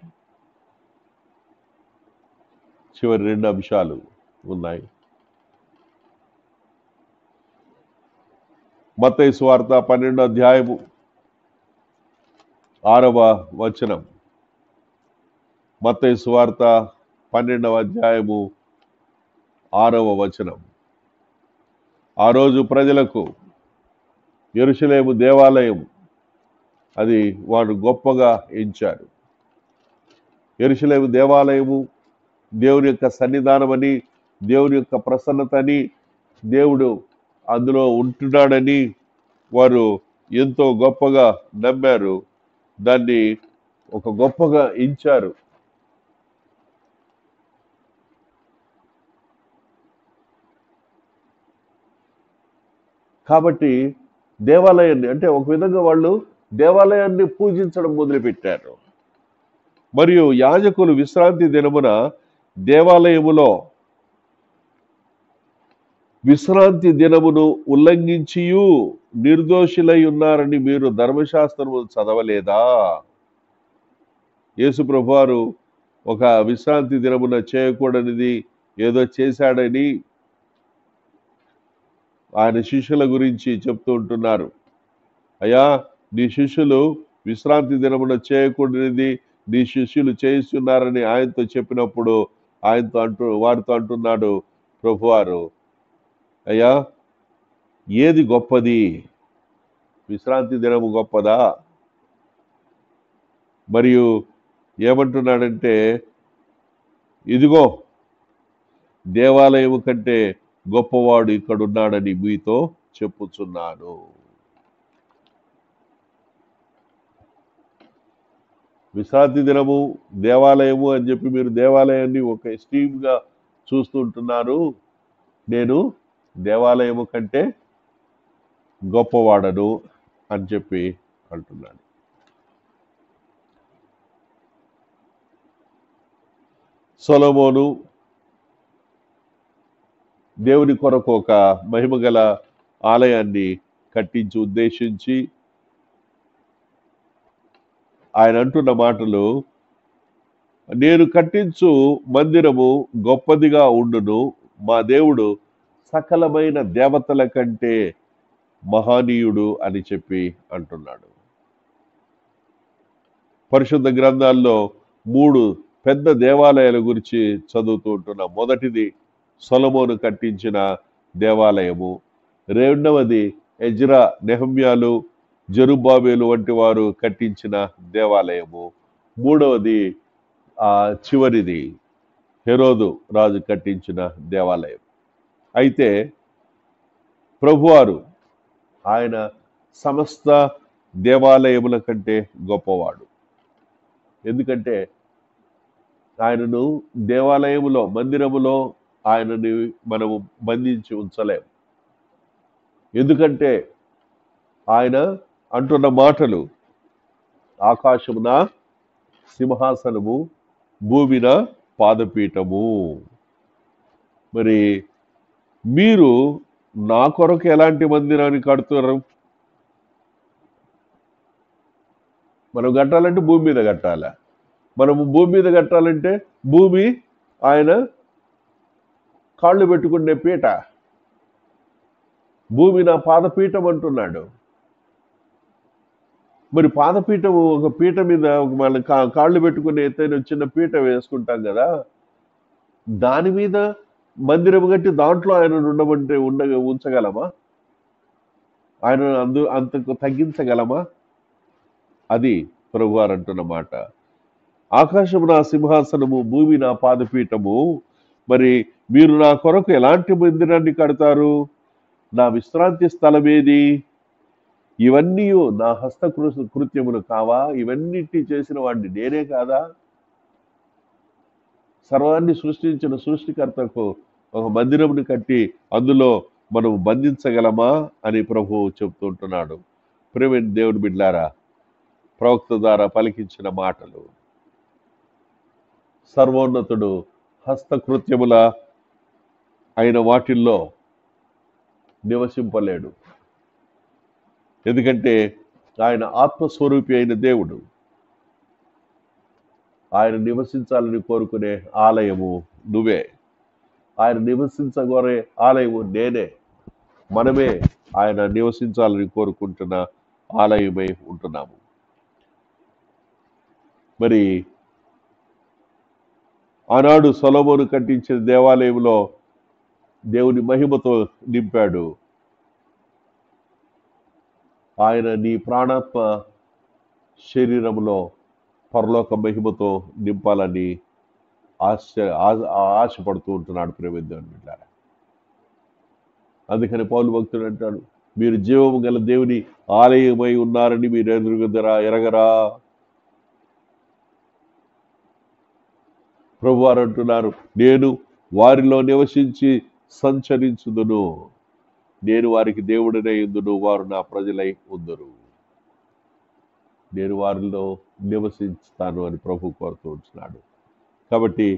చివరి 2 అంశాలు ఉన్నాయి. మత్తయి సువార్త 12వ అధ్యాయము 6వ వచనం, మత్తయి సువార్త 12వ అధ్యాయము 6వ వచనం. ఆ రోజు ప్రజలకు యెరూషలేము దేవాలయం అది వారు గొప్పగా ఎంచారు. యెరూషలేము దేవాలయము దేవుని యొక్క సన్నిధానమని, దేవుని యొక్క ప్రసన్నతని, దేవుడు అందులో ఉంటున్నాడని వారు ఎంతో గొప్పగా నమ్మారు. దాన్ని ఒక గొప్పగా ఎంచారు. కాబట్టి దేవాలయాన్ని, అంటే ఒక విధంగా వాళ్ళు దేవాలయాన్ని పూజించడం మొదలుపెట్టారు. మరియు యాజకులు విశ్రాంతి దినమున దేవాలయములో విశ్రాంతి దినమును ఉల్లంఘించియు నిర్దోషులై ఉన్నారని మీరు ధర్మశాస్త్రము చదవలేదా? యేసు ప్రభువారు ఒక విశ్రాంతి దినమున చేయకూడనిది ఏదో చేశాడని ఆయన శిష్యుల గురించి చెప్తూ ఉంటున్నారు. అయ్యా, నీ శిష్యులు విశ్రాంతి దినమున చేయకూడనిది నీ శిష్యులు చేయిస్తున్నారని ఆయనతో చెప్పినప్పుడు వారితో అంటున్నాడు ప్రభువారు, అయ్యా, ఏది గొప్పది? విశ్రాంతి దినము గొప్పదా? మరియు ఏమంటున్నాడంటే, ఇదిగో దేవాలయము కంటే గొప్పవాడు ఇక్కడున్నాడని మీతో చెప్పుచున్నాను. విశ్రాంతి దినము దేవాలయము అని చెప్పి మీరు దేవాలయాన్ని ఒక ఎస్టీమ్గా చూస్తుంటున్నారు. నేను దేవాలయము కంటే గొప్పవాడను అని చెప్పి అంటున్నాడు. సొలొమోను దేవుని కొరకు ఒక మహిమగల ఆలయాన్ని కట్టించి ఉద్దేశించి ఆయన అంటున్న మాటలు, నేను కట్టించు మందిరము గొప్పదిగా ఉండును, మా దేవుడు సకలమైన దేవతల కంటే మహనీయుడు అని చెప్పి అంటున్నాడు. పరిశుద్ధ గ్రంథాల్లో 3 పెద్ద దేవాలయాల గురించి చదువుతూ ఉంటున్నాం. మొదటిది సొలొమోను కట్టించిన దేవాలయము, రెండవది ఎజ్రా, నెహమ్యాలు, జెరుబ్బాబెలు వంటి వారు కట్టించిన దేవాలయము, మూడవది చివరిది హెరోదు రాజు కట్టించిన దేవాలయం. అయితే ప్రభువారు ఆయన సమస్త దేవాలయముల కంటే గొప్పవాడు. ఎందుకంటే ఆయనను దేవాలయములో, మందిరములో ఆయనని మనము బంధించి ఉంచలేము. ఎందుకంటే ఆయన అంటున్న మాటలు, ఆకాశమున సింహాసనము, భూమిన పాదపీఠము. మరి మీరు నా కొరకు ఎలాంటి మందిరాన్ని కడుతున్నారు? మనం కట్టాలంటే భూమి మీద కట్టాలి. మనము భూమి మీద కట్టాలంటే భూమి ఆయన కాళ్ళు పెట్టుకునే పీట, భూమి నా పాదపీఠం అంటున్నాడు. మరి పాదపీఠము, ఒక పీట మీద మన కాళ్ళు పెట్టుకునే ఎత్తైన చిన్న పీట వేసుకుంటాం కదా, దాని మీద మందిరం కట్టి దాంట్లో ఆయన ఉంచగలమా? ఆయన అంతకు తగ్గించగలమా? అది ప్రభువారు అంటున్న మాట. ఆకాశము నా సింహాసనము, భూమి నా పాదపీఠము. మరి మీరు నా కొరకు ఎలాంటి మందిరాన్ని కడతారు? నా విశ్రాంతి స్థలం ఏది? ఇవన్నీ నా హస్తకృత్యములు కావా? ఇవన్నిటి చేసిన వాడిని నేనే కాదా? సర్వాన్ని సృష్టించిన సృష్టికర్తకు ఒక మందిరమును కట్టి అందులో మనం బంధించగలమా అని ప్రభువు చెప్తుంటున్నాడు. ప్రియమైన దేవుని బిడ్డలారా, ప్రవక్త ద్వారా పలికించిన మాటలు, సర్వోన్నతుడు హస్తకృత్యముల అయిన వాటిల్లో నివసింపలేడు. ఎందుకంటే ఆయన ఆత్మస్వరూపి అయిన దేవుడు. ఆయన నివసించాలని కోరుకునే ఆలయము నువ్వే. ఆయన నివసించగోరే ఆలయము నేనే. మనమే ఆయన నివసించాలని కోరుకుంటున్న ఆలయమై ఉంటున్నాము. మరి ఆనాడు సొలొమోను కట్టించిన దేవాలయంలో దేవుని మహిమతో నింపాడు. ఆయన నీ ప్రాణాత్మ శరీరంలో పరలోక మహిమతో నింపాలని ఆశపడుతూ ఉంటున్నాడు ప్రేమిద్దాం బిడ్డారా. అందుకని పౌలు భక్తుడు అంటాడు, మీరు జీవము గల దేవుని ఆలయమై ఉన్నారని మీరు ఎరగరా. ప్రభువారు అంటున్నారు, నేను వారిలో నివసించి సంచరించుదును, నేను వారికి దేవుడినై ఉందును, వారు నా ప్రజలై ఉందురు. నేను వారిలో నివసిస్తాను అని ప్రభు కోరుతూ ఉంటున్నాడు. కాబట్టి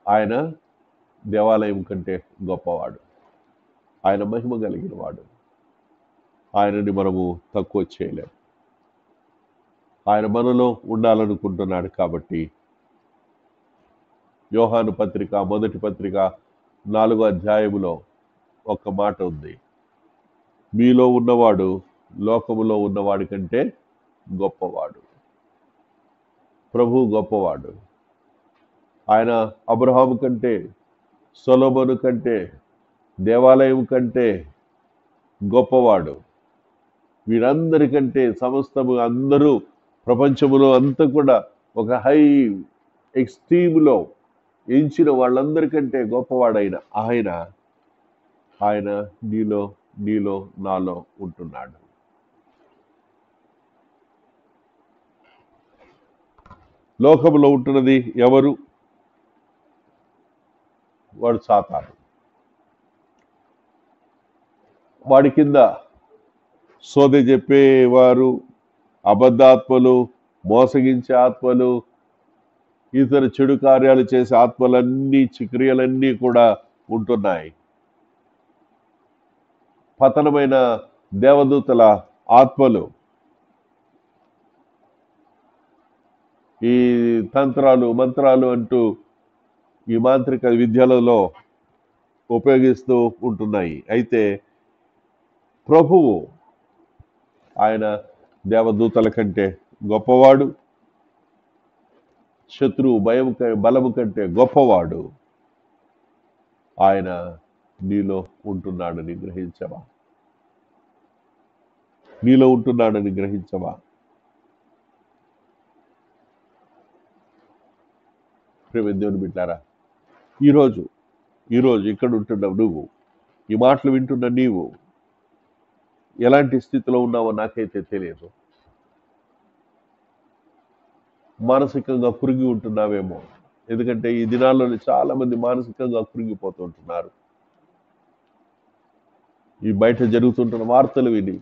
ఆయన దేవాలయం కంటే గొప్పవాడు, ఆయన మహిమ కలిగిన వాడు. ఆయనని మనము తక్కువ చేయలేము. ఆయన మనలో ఉండాలనుకుంటున్నాడు. కాబట్టి యోహాను పత్రిక మొదటి పత్రిక 4వ అధ్యాయములో ఒక మాట ఉంది, మీలో ఉన్నవాడు లోకములో ఉన్నవాడి కంటే గొప్పవాడు. ప్రభు గొప్పవాడు. ఆయన అబ్రహాము కంటే, సొలొమోను కంటే, దేవాలయం కంటే గొప్పవాడు. వీరందరికంటే సమస్తము అందరూ ప్రపంచములో అంతా కూడా ఒక హై ఎక్స్ట్రీమ్లో ఎంచిన వాళ్ళందరికంటే గొప్పవాడైన ఆయన నీలో నాలో ఉంటున్నాడు. లోకములో ఉంటున్నది ఎవరు? వాడు సాతాను. వాడి కింద సోదె చెప్పేవారు, అబద్ధాత్మలు, మోసగించే ఆత్మలు, ఇతర చెడు కార్యాలు చేసే ఆత్మలన్నీ, క్రియలన్నీ కూడా ఉంటున్నాయి. పతనమైన దేవదూతల ఆత్మలు, ఈ తంత్రాలు మంత్రాలు అంటూ ఈ మాంత్రిక విద్యలలో ఉపయోగిస్తూ ఉంటున్నాయి. అయితే ప్రభువు ఆయన దేవదూతల కంటే గొప్పవాడు, శత్రువు బలము కంటే గొప్పవాడు. ఆయన నీలో ఉంటున్నాడని గ్రహించవా? నీలో ఉంటున్నాడని గ్రహించవా? దేవుని బిడ్డారా, ఈరోజు ఇక్కడ ఉంటున్నావు నువ్వు, ఈ మాటలు వింటున్న నీవు ఎలాంటి స్థితిలో ఉన్నావో నాకైతే తెలియదు. మానసికంగా కురిగి ఉంటున్నావేమో. ఎందుకంటే ఈ దినాల్లోని చాలా మంది మానసికంగా కురిగిపోతూ ఉంటున్నారు. ఈ బయట జరుగుతుంటున్న వార్తలు విని,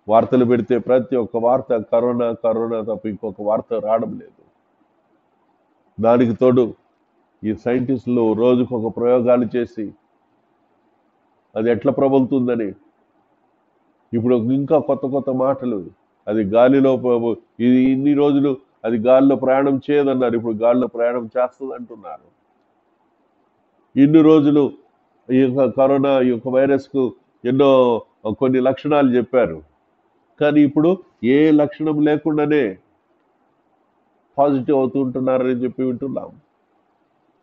వార్తలు పెడితే ప్రతి ఒక్క వార్త కరోనా తప్ప ఇంకొక వార్త రావడం లేదు. దానికి తోడు ఈ సైంటిస్టులు రోజుకొక ప్రయోగాలు చేసి అది ఎట్లా ప్రబలుతుందని ఇప్పుడు ఇంకా కొత్త మాటలు, అది గాలిలో ఇది ఇన్ని రోజులు అది గాలిలో ప్రయాణం చేయదన్నారు, ఇప్పుడు గాలిలో ప్రయాణం చేస్తుంది అంటున్నారు. ఇన్ని రోజులు ఈ యొక్క కరోనా ఈ యొక్క వైరస్కు ఎన్నో కొన్ని లక్షణాలు చెప్పారు, కానీ ఇప్పుడు ఏ లక్షణం లేకుండానే పాజిటివ్ అవుతూ ఉంటున్నారని చెప్పి వింటున్నాం.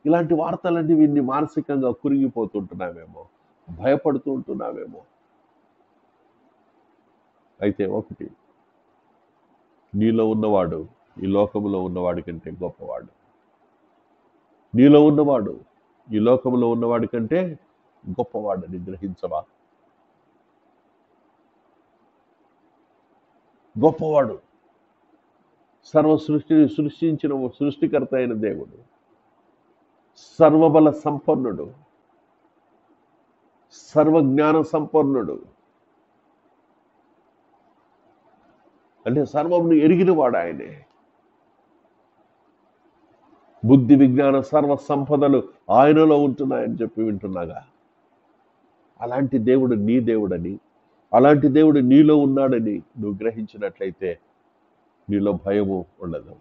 ఇలాంటి వార్తలన్నీ విన్ని మానసికంగా కురిగిపోతుంటున్నామేమో, భయపడుతూ ఉంటున్నామేమో. అయితే ఒకటి, నీలో ఉన్నవాడు ఈ లోకములో ఉన్నవాడి కంటే గొప్పవాడు. నీలో ఉన్నవాడు ఈ లోకములో ఉన్నవాడి కంటే గొప్పవాడని గ్రహించవా? గొప్పవాడు, సర్వ సృష్టిని సృష్టించిన సృష్టికర్త అయిన దేవుడు, సర్వబల సంపన్నుడు, సర్వజ్ఞాన సంపన్నుడు, అంటే సర్వమును ఎరిగినవాడు ఆయనే. బుద్ధి విజ్ఞాన సర్వ సంపదలు ఆయనలో ఉంటున్నాయని చెప్పి వింటున్నాగా. అలాంటి దేవుడు నీ దేవుడని, అలాంటి దేవుడు నీలో ఉన్నాడని నువ్వు గ్రహించినట్లయితే నీలో భయము ఉండదు.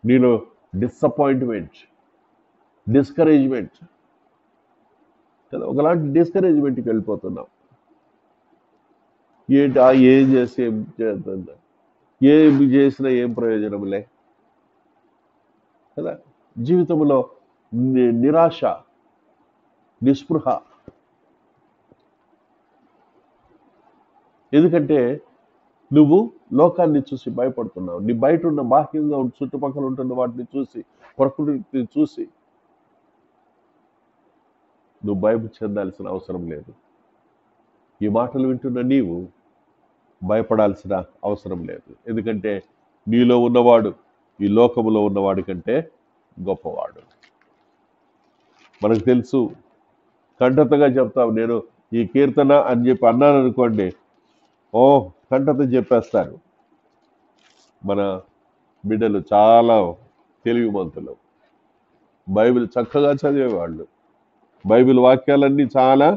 నీలో డిసప్పాయింట్మెంట్, డిస్కరేజ్మెంట్, ఒకలాంటి డిస్కరేజ్మెంట్కి వెళ్ళిపోతున్నాం. ఏంటి ఏం చేస్తే ఏం చేద్దాం, ఏమి చేసినా ఏం ప్రయోజనంలే కదా. జీవితంలో నిరాశ, నిస్పృహ. ఎందుకంటే నువ్వు లోకాన్ని చూసి భయపడుతున్నావు. నీ బయట ఉన్న బాహ్యంగా చుట్టుపక్కల ఉంటున్న వాటిని చూసి, ప్రకృతిని చూసి నువ్వు భయం చెందాల్సిన అవసరం లేదు. ఈ మాటలు వింటున్న నీవు భయపడాల్సిన అవసరం లేదు. ఎందుకంటే నీలో ఉన్నవాడు ఈ లోకములో ఉన్నవాడి కంటే గొప్పవాడు. మనకు తెలుసు, కంఠతగా చెప్తావు. నేను ఈ కీర్తన అని చెప్పి అన్నాను అనుకోండి, ఓ కంఠత చెప్పేస్తారు. మన బిడ్డలు చాలా తెలివిమంతులు, బైబిల్ చక్కగా చదివేవాళ్ళు, బైబిల్ వాక్యాలన్నీ చాలా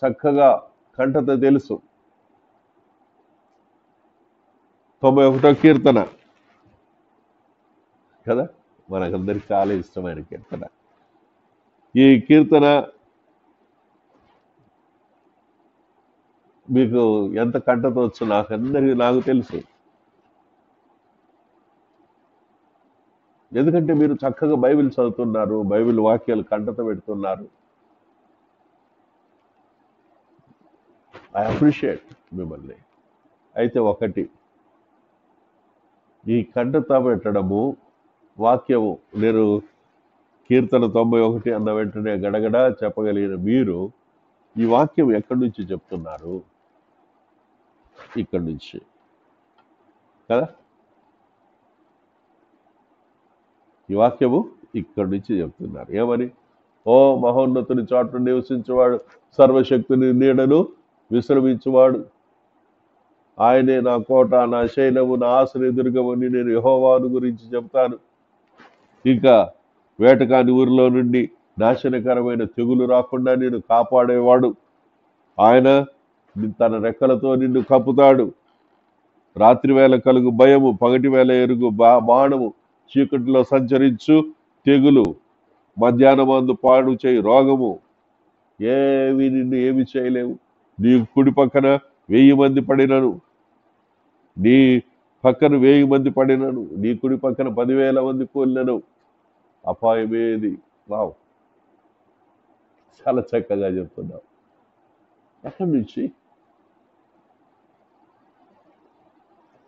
చక్కగా కంఠత తెలుసు. 91వ కీర్తన కదా, మనకందరికి చాలా ఇష్టమైన కీర్తన. ఈ కీర్తన మీకు ఎంత కంఠత వచ్చు నాకు తెలుసు. ఎందుకంటే మీరు చక్కగా బైబిల్ చదువుతున్నారు, బైబిల్ వాక్యాలు కంఠత పెడుతున్నారు. ఐ అప్రిషియేట్ మిమ్మల్ని. అయితే ఒకటి, ఈ కంఠత పెట్టడము వాక్యము, నేను కీర్తన 91 అన్న వెంటనే గడగడ చెప్పగలిగిన మీరు ఈ వాక్యం ఎక్కడి నుంచి చెప్తున్నారు? ఇక్కడి నుంచి కదా. ఈ వాక్యము ఇక్కడి నుంచి చెప్తున్నారు. ఏమని? ఓ మహోన్నతుని చాటు నివసించేవాడు, సర్వశక్తుని నీడను విశ్రమించువాడు, ఆయనే నా కోట, నా శైలము, నా ఆశ్రయదుర్గమని నేను యెహోవాను గురించి చెప్తాను. ఇంకా వేటకాని ఊరిలో నుండి నాశనకరమైన తెగులు రాకుండా నేను కాపాడేవాడు. ఆయన తన రెక్కలతో నిన్ను కప్పుతాడు. రాత్రి వేళ కలుగు భయము, పగటి వేళ ఎరుగు బాణము, చీకటిలో సంచరించు తెగులు, మధ్యాహ్నమందు పాడు చేయి రోగము నిన్ను ఏమి చేయలేవు. నీ కుడి పక్కన 1000 మంది పడినను, నీ పక్కన 1000 మంది పడినను, నీ కుడి పక్కన 10,000 మంది కూలినను అపాయమేది. వావ్, చాలా చక్కగా చెప్తున్నావు. ఎక్కడి నుంచి?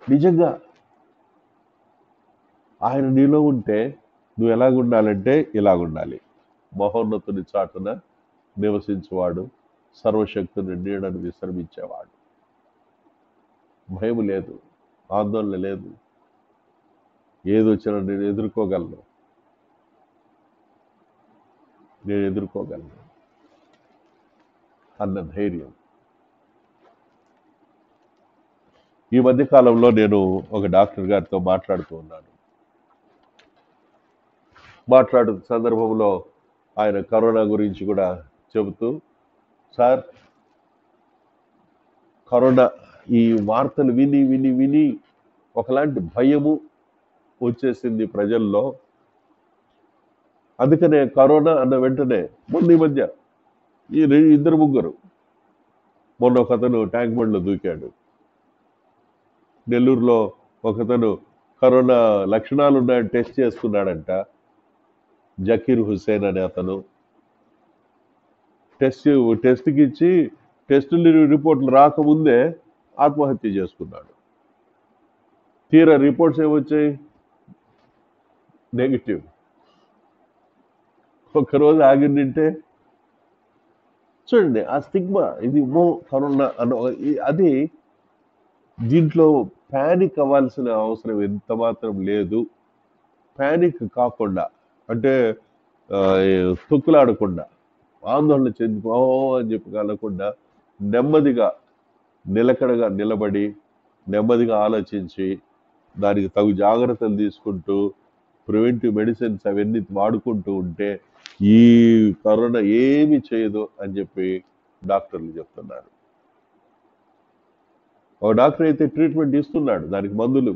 నిజంగా ఆయన నీలో ఉంటే నువ్వు ఎలాగుండాలంటే ఇలాగుండాలి. మహోన్నతుని చాటున నివసించేవాడు, సర్వశక్తుని నీడను విశ్రమించేవాడు. భయం లేదు, ఆందోళన లేదు, ఏదొచ్చినా నేను ఎదుర్కోగలను అన్న ధైర్యం. ఈ మధ్యకాలంలో నేను ఒక డాక్టర్ గారితో మాట్లాడుతూ ఉన్నాను. మాట్లాడుతున్న సందర్భంలో ఆయన కరోనా గురించి కూడా చెబుతూ, సార్ కరోనా ఈ వార్తలు విని విని విని ఒకలాంటి భయము వచ్చేసింది ప్రజల్లో. అందుకనే కరోనా అన్న వెంటనే ఈ మధ్య ఈ 2-3 మొన్న ఒకతను ట్యాంక్ బండ్లో దూకాడు. నెల్లూరులో ఒకతను కరోనా లక్షణాలు ఉన్నాయని టెస్ట్ చేసుకున్నాడంట. జకీర్ హుస్సేన్ అనే అతను టెస్ట్కి ఇచ్చి టెస్టులు రిపోర్ట్లు రాకముందే ఆత్మహత్య చేసుకున్నాడు. తీరా రిపోర్ట్స్ ఏమొచ్చాయి? నెగిటివ్. ఒక్కరోజు ఆగిందంటే చూడండి ఆ స్టిగ్మా. ఇది కరోనా అన్న అది, దీంట్లో ప్యానిక్ అవ్వాల్సిన అవసరం ఎంత మాత్రం లేదు. ప్యానిక్ కాకుండా, అంటే తొక్కులాడకుండా, ఆందోళన చెంది అని చెప్పి కలగకుండా నెమ్మదిగా నిలకడగా నిలబడి నెమ్మదిగా ఆలోచించి దానికి తగు జాగ్రత్తలు తీసుకుంటూ ప్రివెంటివ్ మెడిసిన్స్ అవన్నీ వాడుకుంటూ ఉంటే ఈ కరోనా ఏమి చేయదు అని చెప్పి డాక్టర్లు చెప్తున్నారు. ఒక డాక్టర్ అయితే ట్రీట్మెంట్ ఇస్తున్నాడు, దానికి మందులు.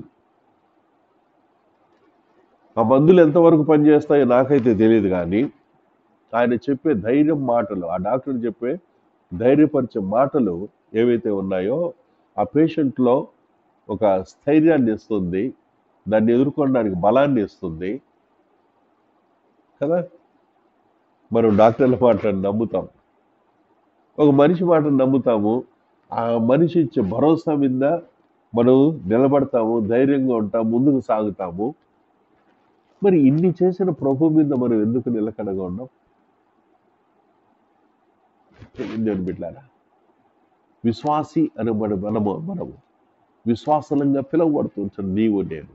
ఆ మందులు ఎంతవరకు పనిచేస్తాయో నాకైతే తెలియదు, కానీ ఆయన చెప్పే ధైర్యం మాటలు, ఆ డాక్టర్ చెప్పే ధైర్యపరిచే మాటలు ఏవైతే ఉన్నాయో ఆ పేషెంట్లో ఒక స్థైర్యాన్ని ఇస్తుంది, దాన్ని ఎదుర్కొనడానికి బలాన్ని ఇస్తుంది కదా. మనం డాక్టర్ల మాటను నమ్ముతాం, ఒక మనిషి మాటను నమ్ముతాము, ఆ మనిషి ఇచ్చే భరోసా మీద మనం నిలబడతాము, ధైర్యంగా ఉంటాం, ముందుకు సాగుతాము. మరి ఇన్ని చేసిన ప్రభు మీద మనం ఎందుకు నిలకడగా ఉన్నాం? నేను బిడ్డారా, విశ్వాసి అని మనము విశ్వాసంగా పిలువబడుతుంటాం. నీవు నేను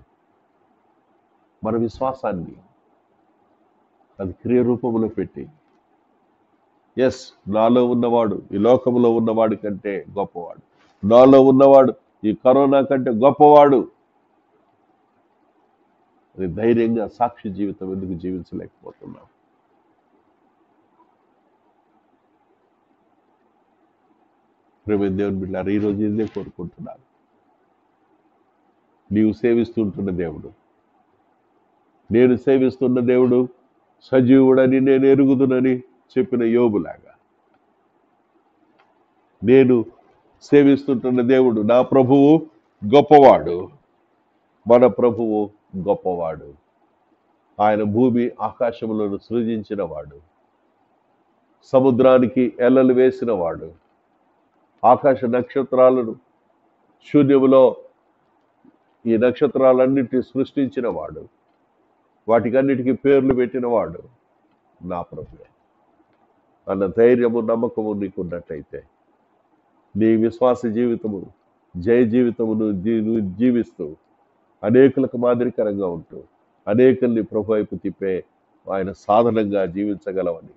మన విశ్వాసాన్ని అది క్రియ రూపంలో పెట్టి, ఎస్, నాలో ఉన్నవాడు ఈ లోకంలో ఉన్నవాడి కంటే గొప్పవాడు, నాలో ఉన్నవాడు ఈ కరోనా కంటే గొప్పవాడు అది ధైర్యంగా సాక్షి జీవితం ఎందుకు జీవించలేకపోతున్నాం? ప్రేమ దేవుని బిడ్డారు, ఈరోజు ఇదే కోరుకుంటున్నాను. నీవు సేవిస్తుంటున్న దేవుడు, నేను సేవిస్తున్న దేవుడు సజీవుడని నేను ఎరుగుదునని చెప్పిన యోబులాగా, నేను సేవిస్తుంటున్న దేవుడు, నా ప్రభువు గొప్పవాడు, మన ప్రభువు గొప్పవాడు. ఆయన భూమి ఆకాశములను సృజించిన వాడు, సముద్రానికి ఎల్లలు వేసిన వాడు, ఆకాశ నక్షత్రాలను శూన్యములో ఈ నక్షత్రాలన్నింటినీ సృష్టించిన వాడు, వాటికన్నిటికీ పేర్లు పెట్టిన వాడు నా ప్రభువే అన్న ధైర్యము నమ్మకము నీకున్నట్లయితే, నీ విశ్వాస జీవితము జయ జీవితమును జీవిస్తూ అనేకులకు మాదిరికరంగా ఉంటూ అనేకుల్ని ప్రభు వైపు తిప్పే ఆయన సాధనంగా జీవించగలవని,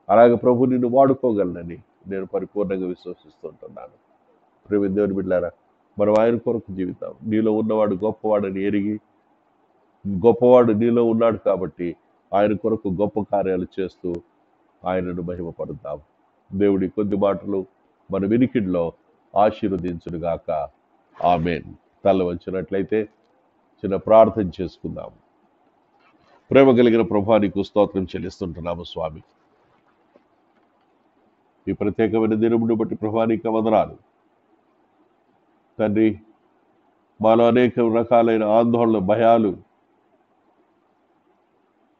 అలాగే ప్రభు నిన్ను వాడుకోగలనని నేను పరిపూర్ణంగా విశ్వసిస్తుంటున్నాను. ప్రేమ దేవుని బిడ్డారా, మనం ఆయన కొరకు జీవితాం. నీలో ఉన్నవాడు గొప్పవాడని ఎరిగి, గొప్పవాడు నీలో ఉన్నాడు కాబట్టి ఆయన కొరకు గొప్ప కార్యాలు చేస్తూ ఆయనను మహిమపడతాం. దేవుడి కొద్ది మాటలు మన వినికిడిలో ఆశీర్వదించునుగాక. ఆమేన్. తల వంచినట్లయితే చిన్న ప్రార్థన చేసుకుందాం. ప్రేమ కలిగిన ప్రభువా, నీకు స్తోత్రం చెల్లిస్తుంటున్నాము స్వామి. ఈ ప్రత్యేకమైన దినమును బట్టి ప్రభువా నీకు వందనాలు తండ్రి. మాలో అనేక రకాలైన ఆందోళన, భయాలు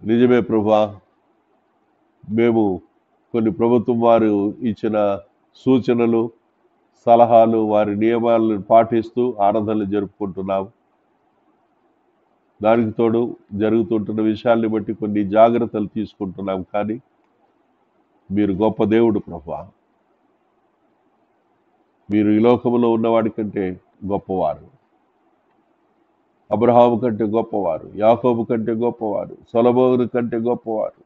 నిజమే ప్రభువా. మేము కొన్ని ప్రభుత్వం వారు ఇచ్చిన సూచనలు, సలహాలు, వారి నియమాలను పాటిస్తూ ఆరాధనలు జరుపుకుంటున్నాము. దానికి తోడు జరుగుతుంటున్న విషయాల్ని బట్టి కొన్ని జాగ్రత్తలు తీసుకుంటున్నాం. కానీ మీరు గొప్ప దేవుడు ప్రభువా. మీరు ఈ లోకంలో ఉన్నవాడి కంటే గొప్పవారు, అబ్రహాము కంటే గొప్పవారు, యాకోబు కంటే గొప్పవారు, సొలొమోను కంటే గొప్పవారు,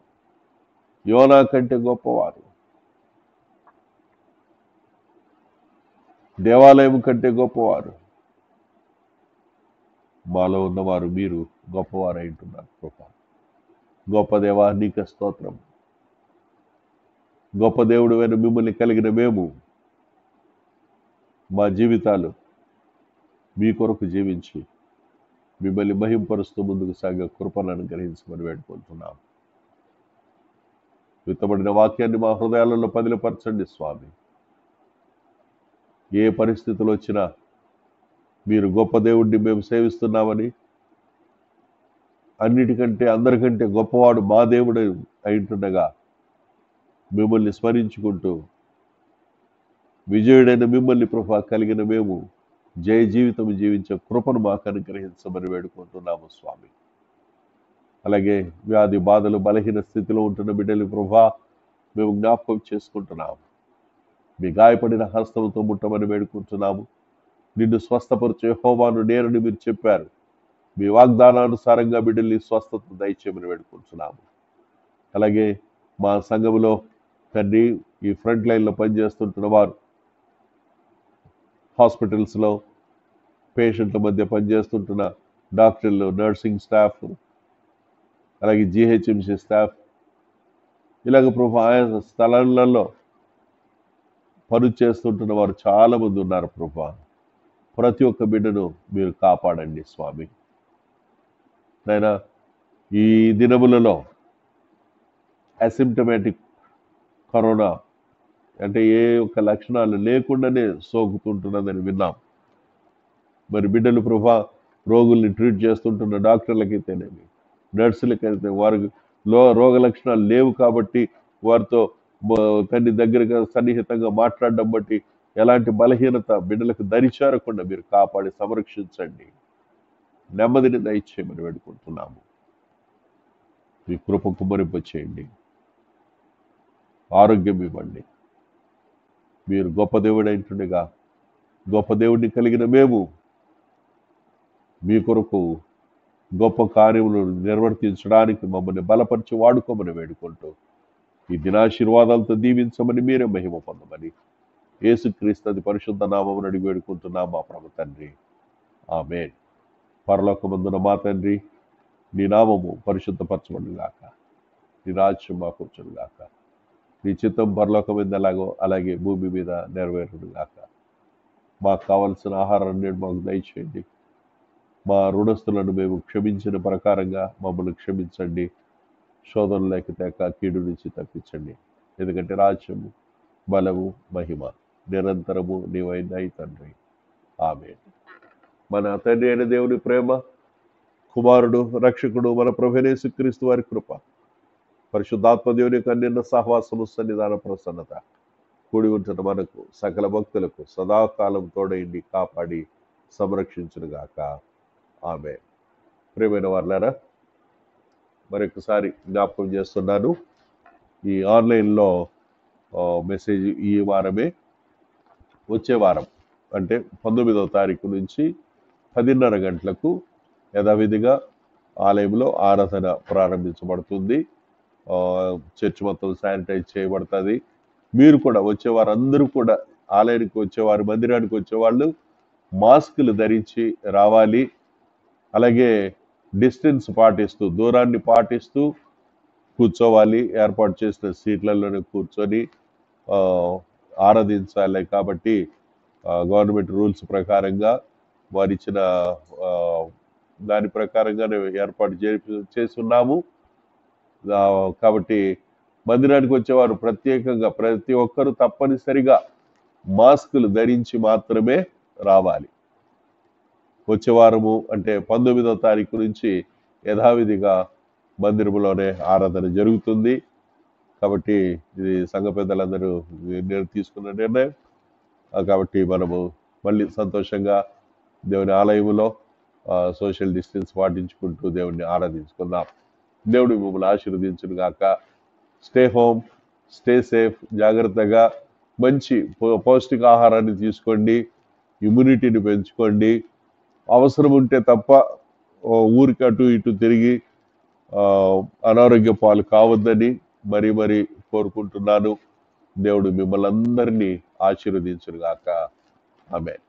యోనా కంటే గొప్పవారు, దేవాలయం కంటే గొప్పవారు. మాలో ఉన్నవారు మీరు గొప్పవారు అంటున్నారు ప్రభా. గొప్ప దేవా, నీకే స్తోత్రం. గొప్ప దేవుడు అయిన మిమ్మల్ని కలిగిన మేము మా జీవితాలు మీ కొరకు జీవించి మిమ్మల్ని మహింపరుస్తూ ముందుకు సాగే కృపను అనుగ్రహించమని వేడుకుంటున్నాం. విత్తబడిన వాక్యాన్ని మా హృదయాలలో పదిలపరచండి స్వామి. ఏ పరిస్థితులు వచ్చినా మీరు గొప్ప దేవుడిని మేము సేవిస్తున్నామని, అన్నిటికంటే అందరికంటే గొప్పవాడు మా దేవుడు అయింటుండగా మిమ్మల్ని స్మరించుకుంటూ విజయుడైన మిమ్మల్ని ప్రభా కలిగిన మేము జయ జీవితం జీవించే కృపను మాకు అనుగ్రహించమని వేడుకుంటున్నాము స్వామి. అలాగే వ్యాధి బాధలు, బలహీన స్థితిలో ఉంటున్న బిడ్డలు ప్రభా మేము జ్ఞాపకం చేసుకుంటున్నాము. మీ గాయపడిన హస్తంతో ముట్టమని వేడుకుంటున్నాము. నిన్ను స్వస్థపరిచే యెహోవాను నేనని మీరు చెప్పారు. మీ వాగ్దానానుసారంగా బిడ్డల్ని స్వస్థత దయచేయమని వేడుకుంటున్నాము. అలాగే మా సంఘములో తండ్రి ఈ ఫ్రంట్ లైన్లో పనిచేస్తుంటున్న వారు, హాస్పిటల్స్లో పేషెంట్ల మధ్య పనిచేస్తుంటున్న డాక్టర్లు, నర్సింగ్ స్టాఫ్, అలాగే జిహెచ్ఎంసీ స్టాఫ్, ఇలాగ ప్రభు ఆయా స్థలాలలో పని చేస్తుంటున్న వారు చాలామంది ఉన్నారు ప్రభు. ప్రతి ఒక్క బిడ్డను మీరు కాపాడండి స్వామి. నాయనా, ఈ దినములలో అసిమ్టమాటిక్ కరోనా అంటే ఏ ఒక్క లక్షణాలు లేకుండానే సోకుతుంటున్నదని విన్నాం. మరి బిడ్డలు ప్రభా రోగుల్ని ట్రీట్ చేస్తుంటున్న డాక్టర్లకైతేనేమి, నర్సులకైతే వారికి రోగ లక్షణాలు లేవు కాబట్టి వారితో తండ్రి దగ్గరగా సన్నిహితంగా మాట్లాడడం బట్టి ఎలాంటి బలహీనత బిడ్డలకు దరిచేరకుండా మీరు కాపాడి సంరక్షించండి. నెమ్మదిని దయచేయమని వేడుకుంటున్నాము. మీ కృప కుమ్మరింప చేయండి, ఆరోగ్యం ఇవ్వండి. మీరు గొప్ప దేవుడు అంటుండగా గొప్ప దేవుడిని కలిగిన మేము మీ కొరకు గొప్ప కార్యములు నిర్వర్తించడానికి మమ్మల్ని బలపరిచి వాడుకోమని వేడుకుంటూ ఈ దినాశీర్వాదాలతో దీవించమని మీరే మహిమ పొందమని యేసుక్రీస్తు అతి పరిశుద్ధ నామమును అడిగి వేడుకుంటున్నాం మా ప్రభు తండ్రి, ఆమేన్. పరలోకమందున మా తండ్రి, నీ నామము పరిశుద్ధపరచబడుగాక, నీ రాజ్యం మాకు వచ్చుగాక, నీ చిత్తం పరలోకం మీద ఎలాగో అలాగే భూమి మీద నెరవేరుగాక. మాకు కావలసిన ఆహారాన్ని నేడు మాకు దయచేయండి. మా రుణస్తులను మేము క్షమించిన ప్రకారంగా మమ్మల్ని క్షమించండి. శోధనలోకి తేక కీడు నుంచి తప్పించండి. ఎందుకంటే రాజ్యము, బలము, మహిమ నిరంతరము నీవైనాయి తండ్రి, ఆమేన్. మన తండ్రి అయిన దేవుని ప్రేమ, కుమారుడు రక్షకుడు మన ప్రభువైన యేసుక్రీస్తు వారి కృప, పరిశుద్ధాత్మ దేవుని యొక్క నిన్న సహవాసము, సన్నిధాన ప్రసన్నత కూడి ఉంటున్న మనకు సకల భక్తులకు సదాకాలం తోడైండి కాపాడి సంరక్షించునుగాక, ఆమేన్. ప్రియమైన వారులారా, మరొకసారి జ్ఞాపకం చేస్తున్నాను, ఈ ఆన్లైన్లో మెసేజ్ ఈ వారమే, వచ్చే వారం అంటే 19వ తారీఖు నుంచి 10:30 గంటలకు యథావిధిగా ఆలయంలో ఆరాధన ప్రారంభించబడుతుంది. చర్చ్ మొత్తం శానిటైజ్ చేయబడుతుంది. మీరు కూడా వచ్చేవారు అందరూ కూడా ఆలయానికి వచ్చేవారు, మందిరానికి వచ్చేవాళ్ళు మాస్కులు ధరించి రావాలి. అలాగే డిస్టెన్స్ పాటిస్తూ, దూరాన్ని పాటిస్తూ కూర్చోవాలి. ఏర్పాటు చేసిన సీట్లలోనే కూర్చొని ఆరాధించాలి. కాబట్టి గవర్నమెంట్ రూల్స్ ప్రకారంగా వారిచ్చిన దాని ప్రకారంగానే ఏర్పాటు చేస్తున్నాము. కాబట్టి మందిరానికి వచ్చేవారు ప్రత్యేకంగా ప్రతి ఒక్కరూ తప్పనిసరిగా మాస్కులు ధరించి మాత్రమే రావాలి. వచ్చే వారము అంటే 19వ తారీఖు నుంచి యథావిధిగా మందిరంలోనే ఆరాధన జరుగుతుంది. కాబట్టి ఇది సంఘ పెద్దలందరూ తీసుకున్న నిర్ణయం. కాబట్టి మనము మళ్ళీ సంతోషంగా దేవుని ఆలయంలో సోషల్ డిస్టెన్స్ పాటించుకుంటూ దేవుడిని ఆరాధించుకుందాం. దేవుడు మిమ్మల్ని ఆశీర్వదించును గాక. Stay home, stay safe. జాగ్రత్తగా మంచి పౌష్టికాహారాన్ని తీసుకోండి, ఇమ్యూనిటీని పెంచుకోండి. అవసరం ఉంటే తప్ప ఊరికి అటు ఇటు తిరిగి అనారోగ్య పాలు కావద్దని మరీ కోరుకుంటున్నాను. దేవుడు మిమ్మల్ని అందరినీ ఆశీర్వదించును గాక, ఆమేన్.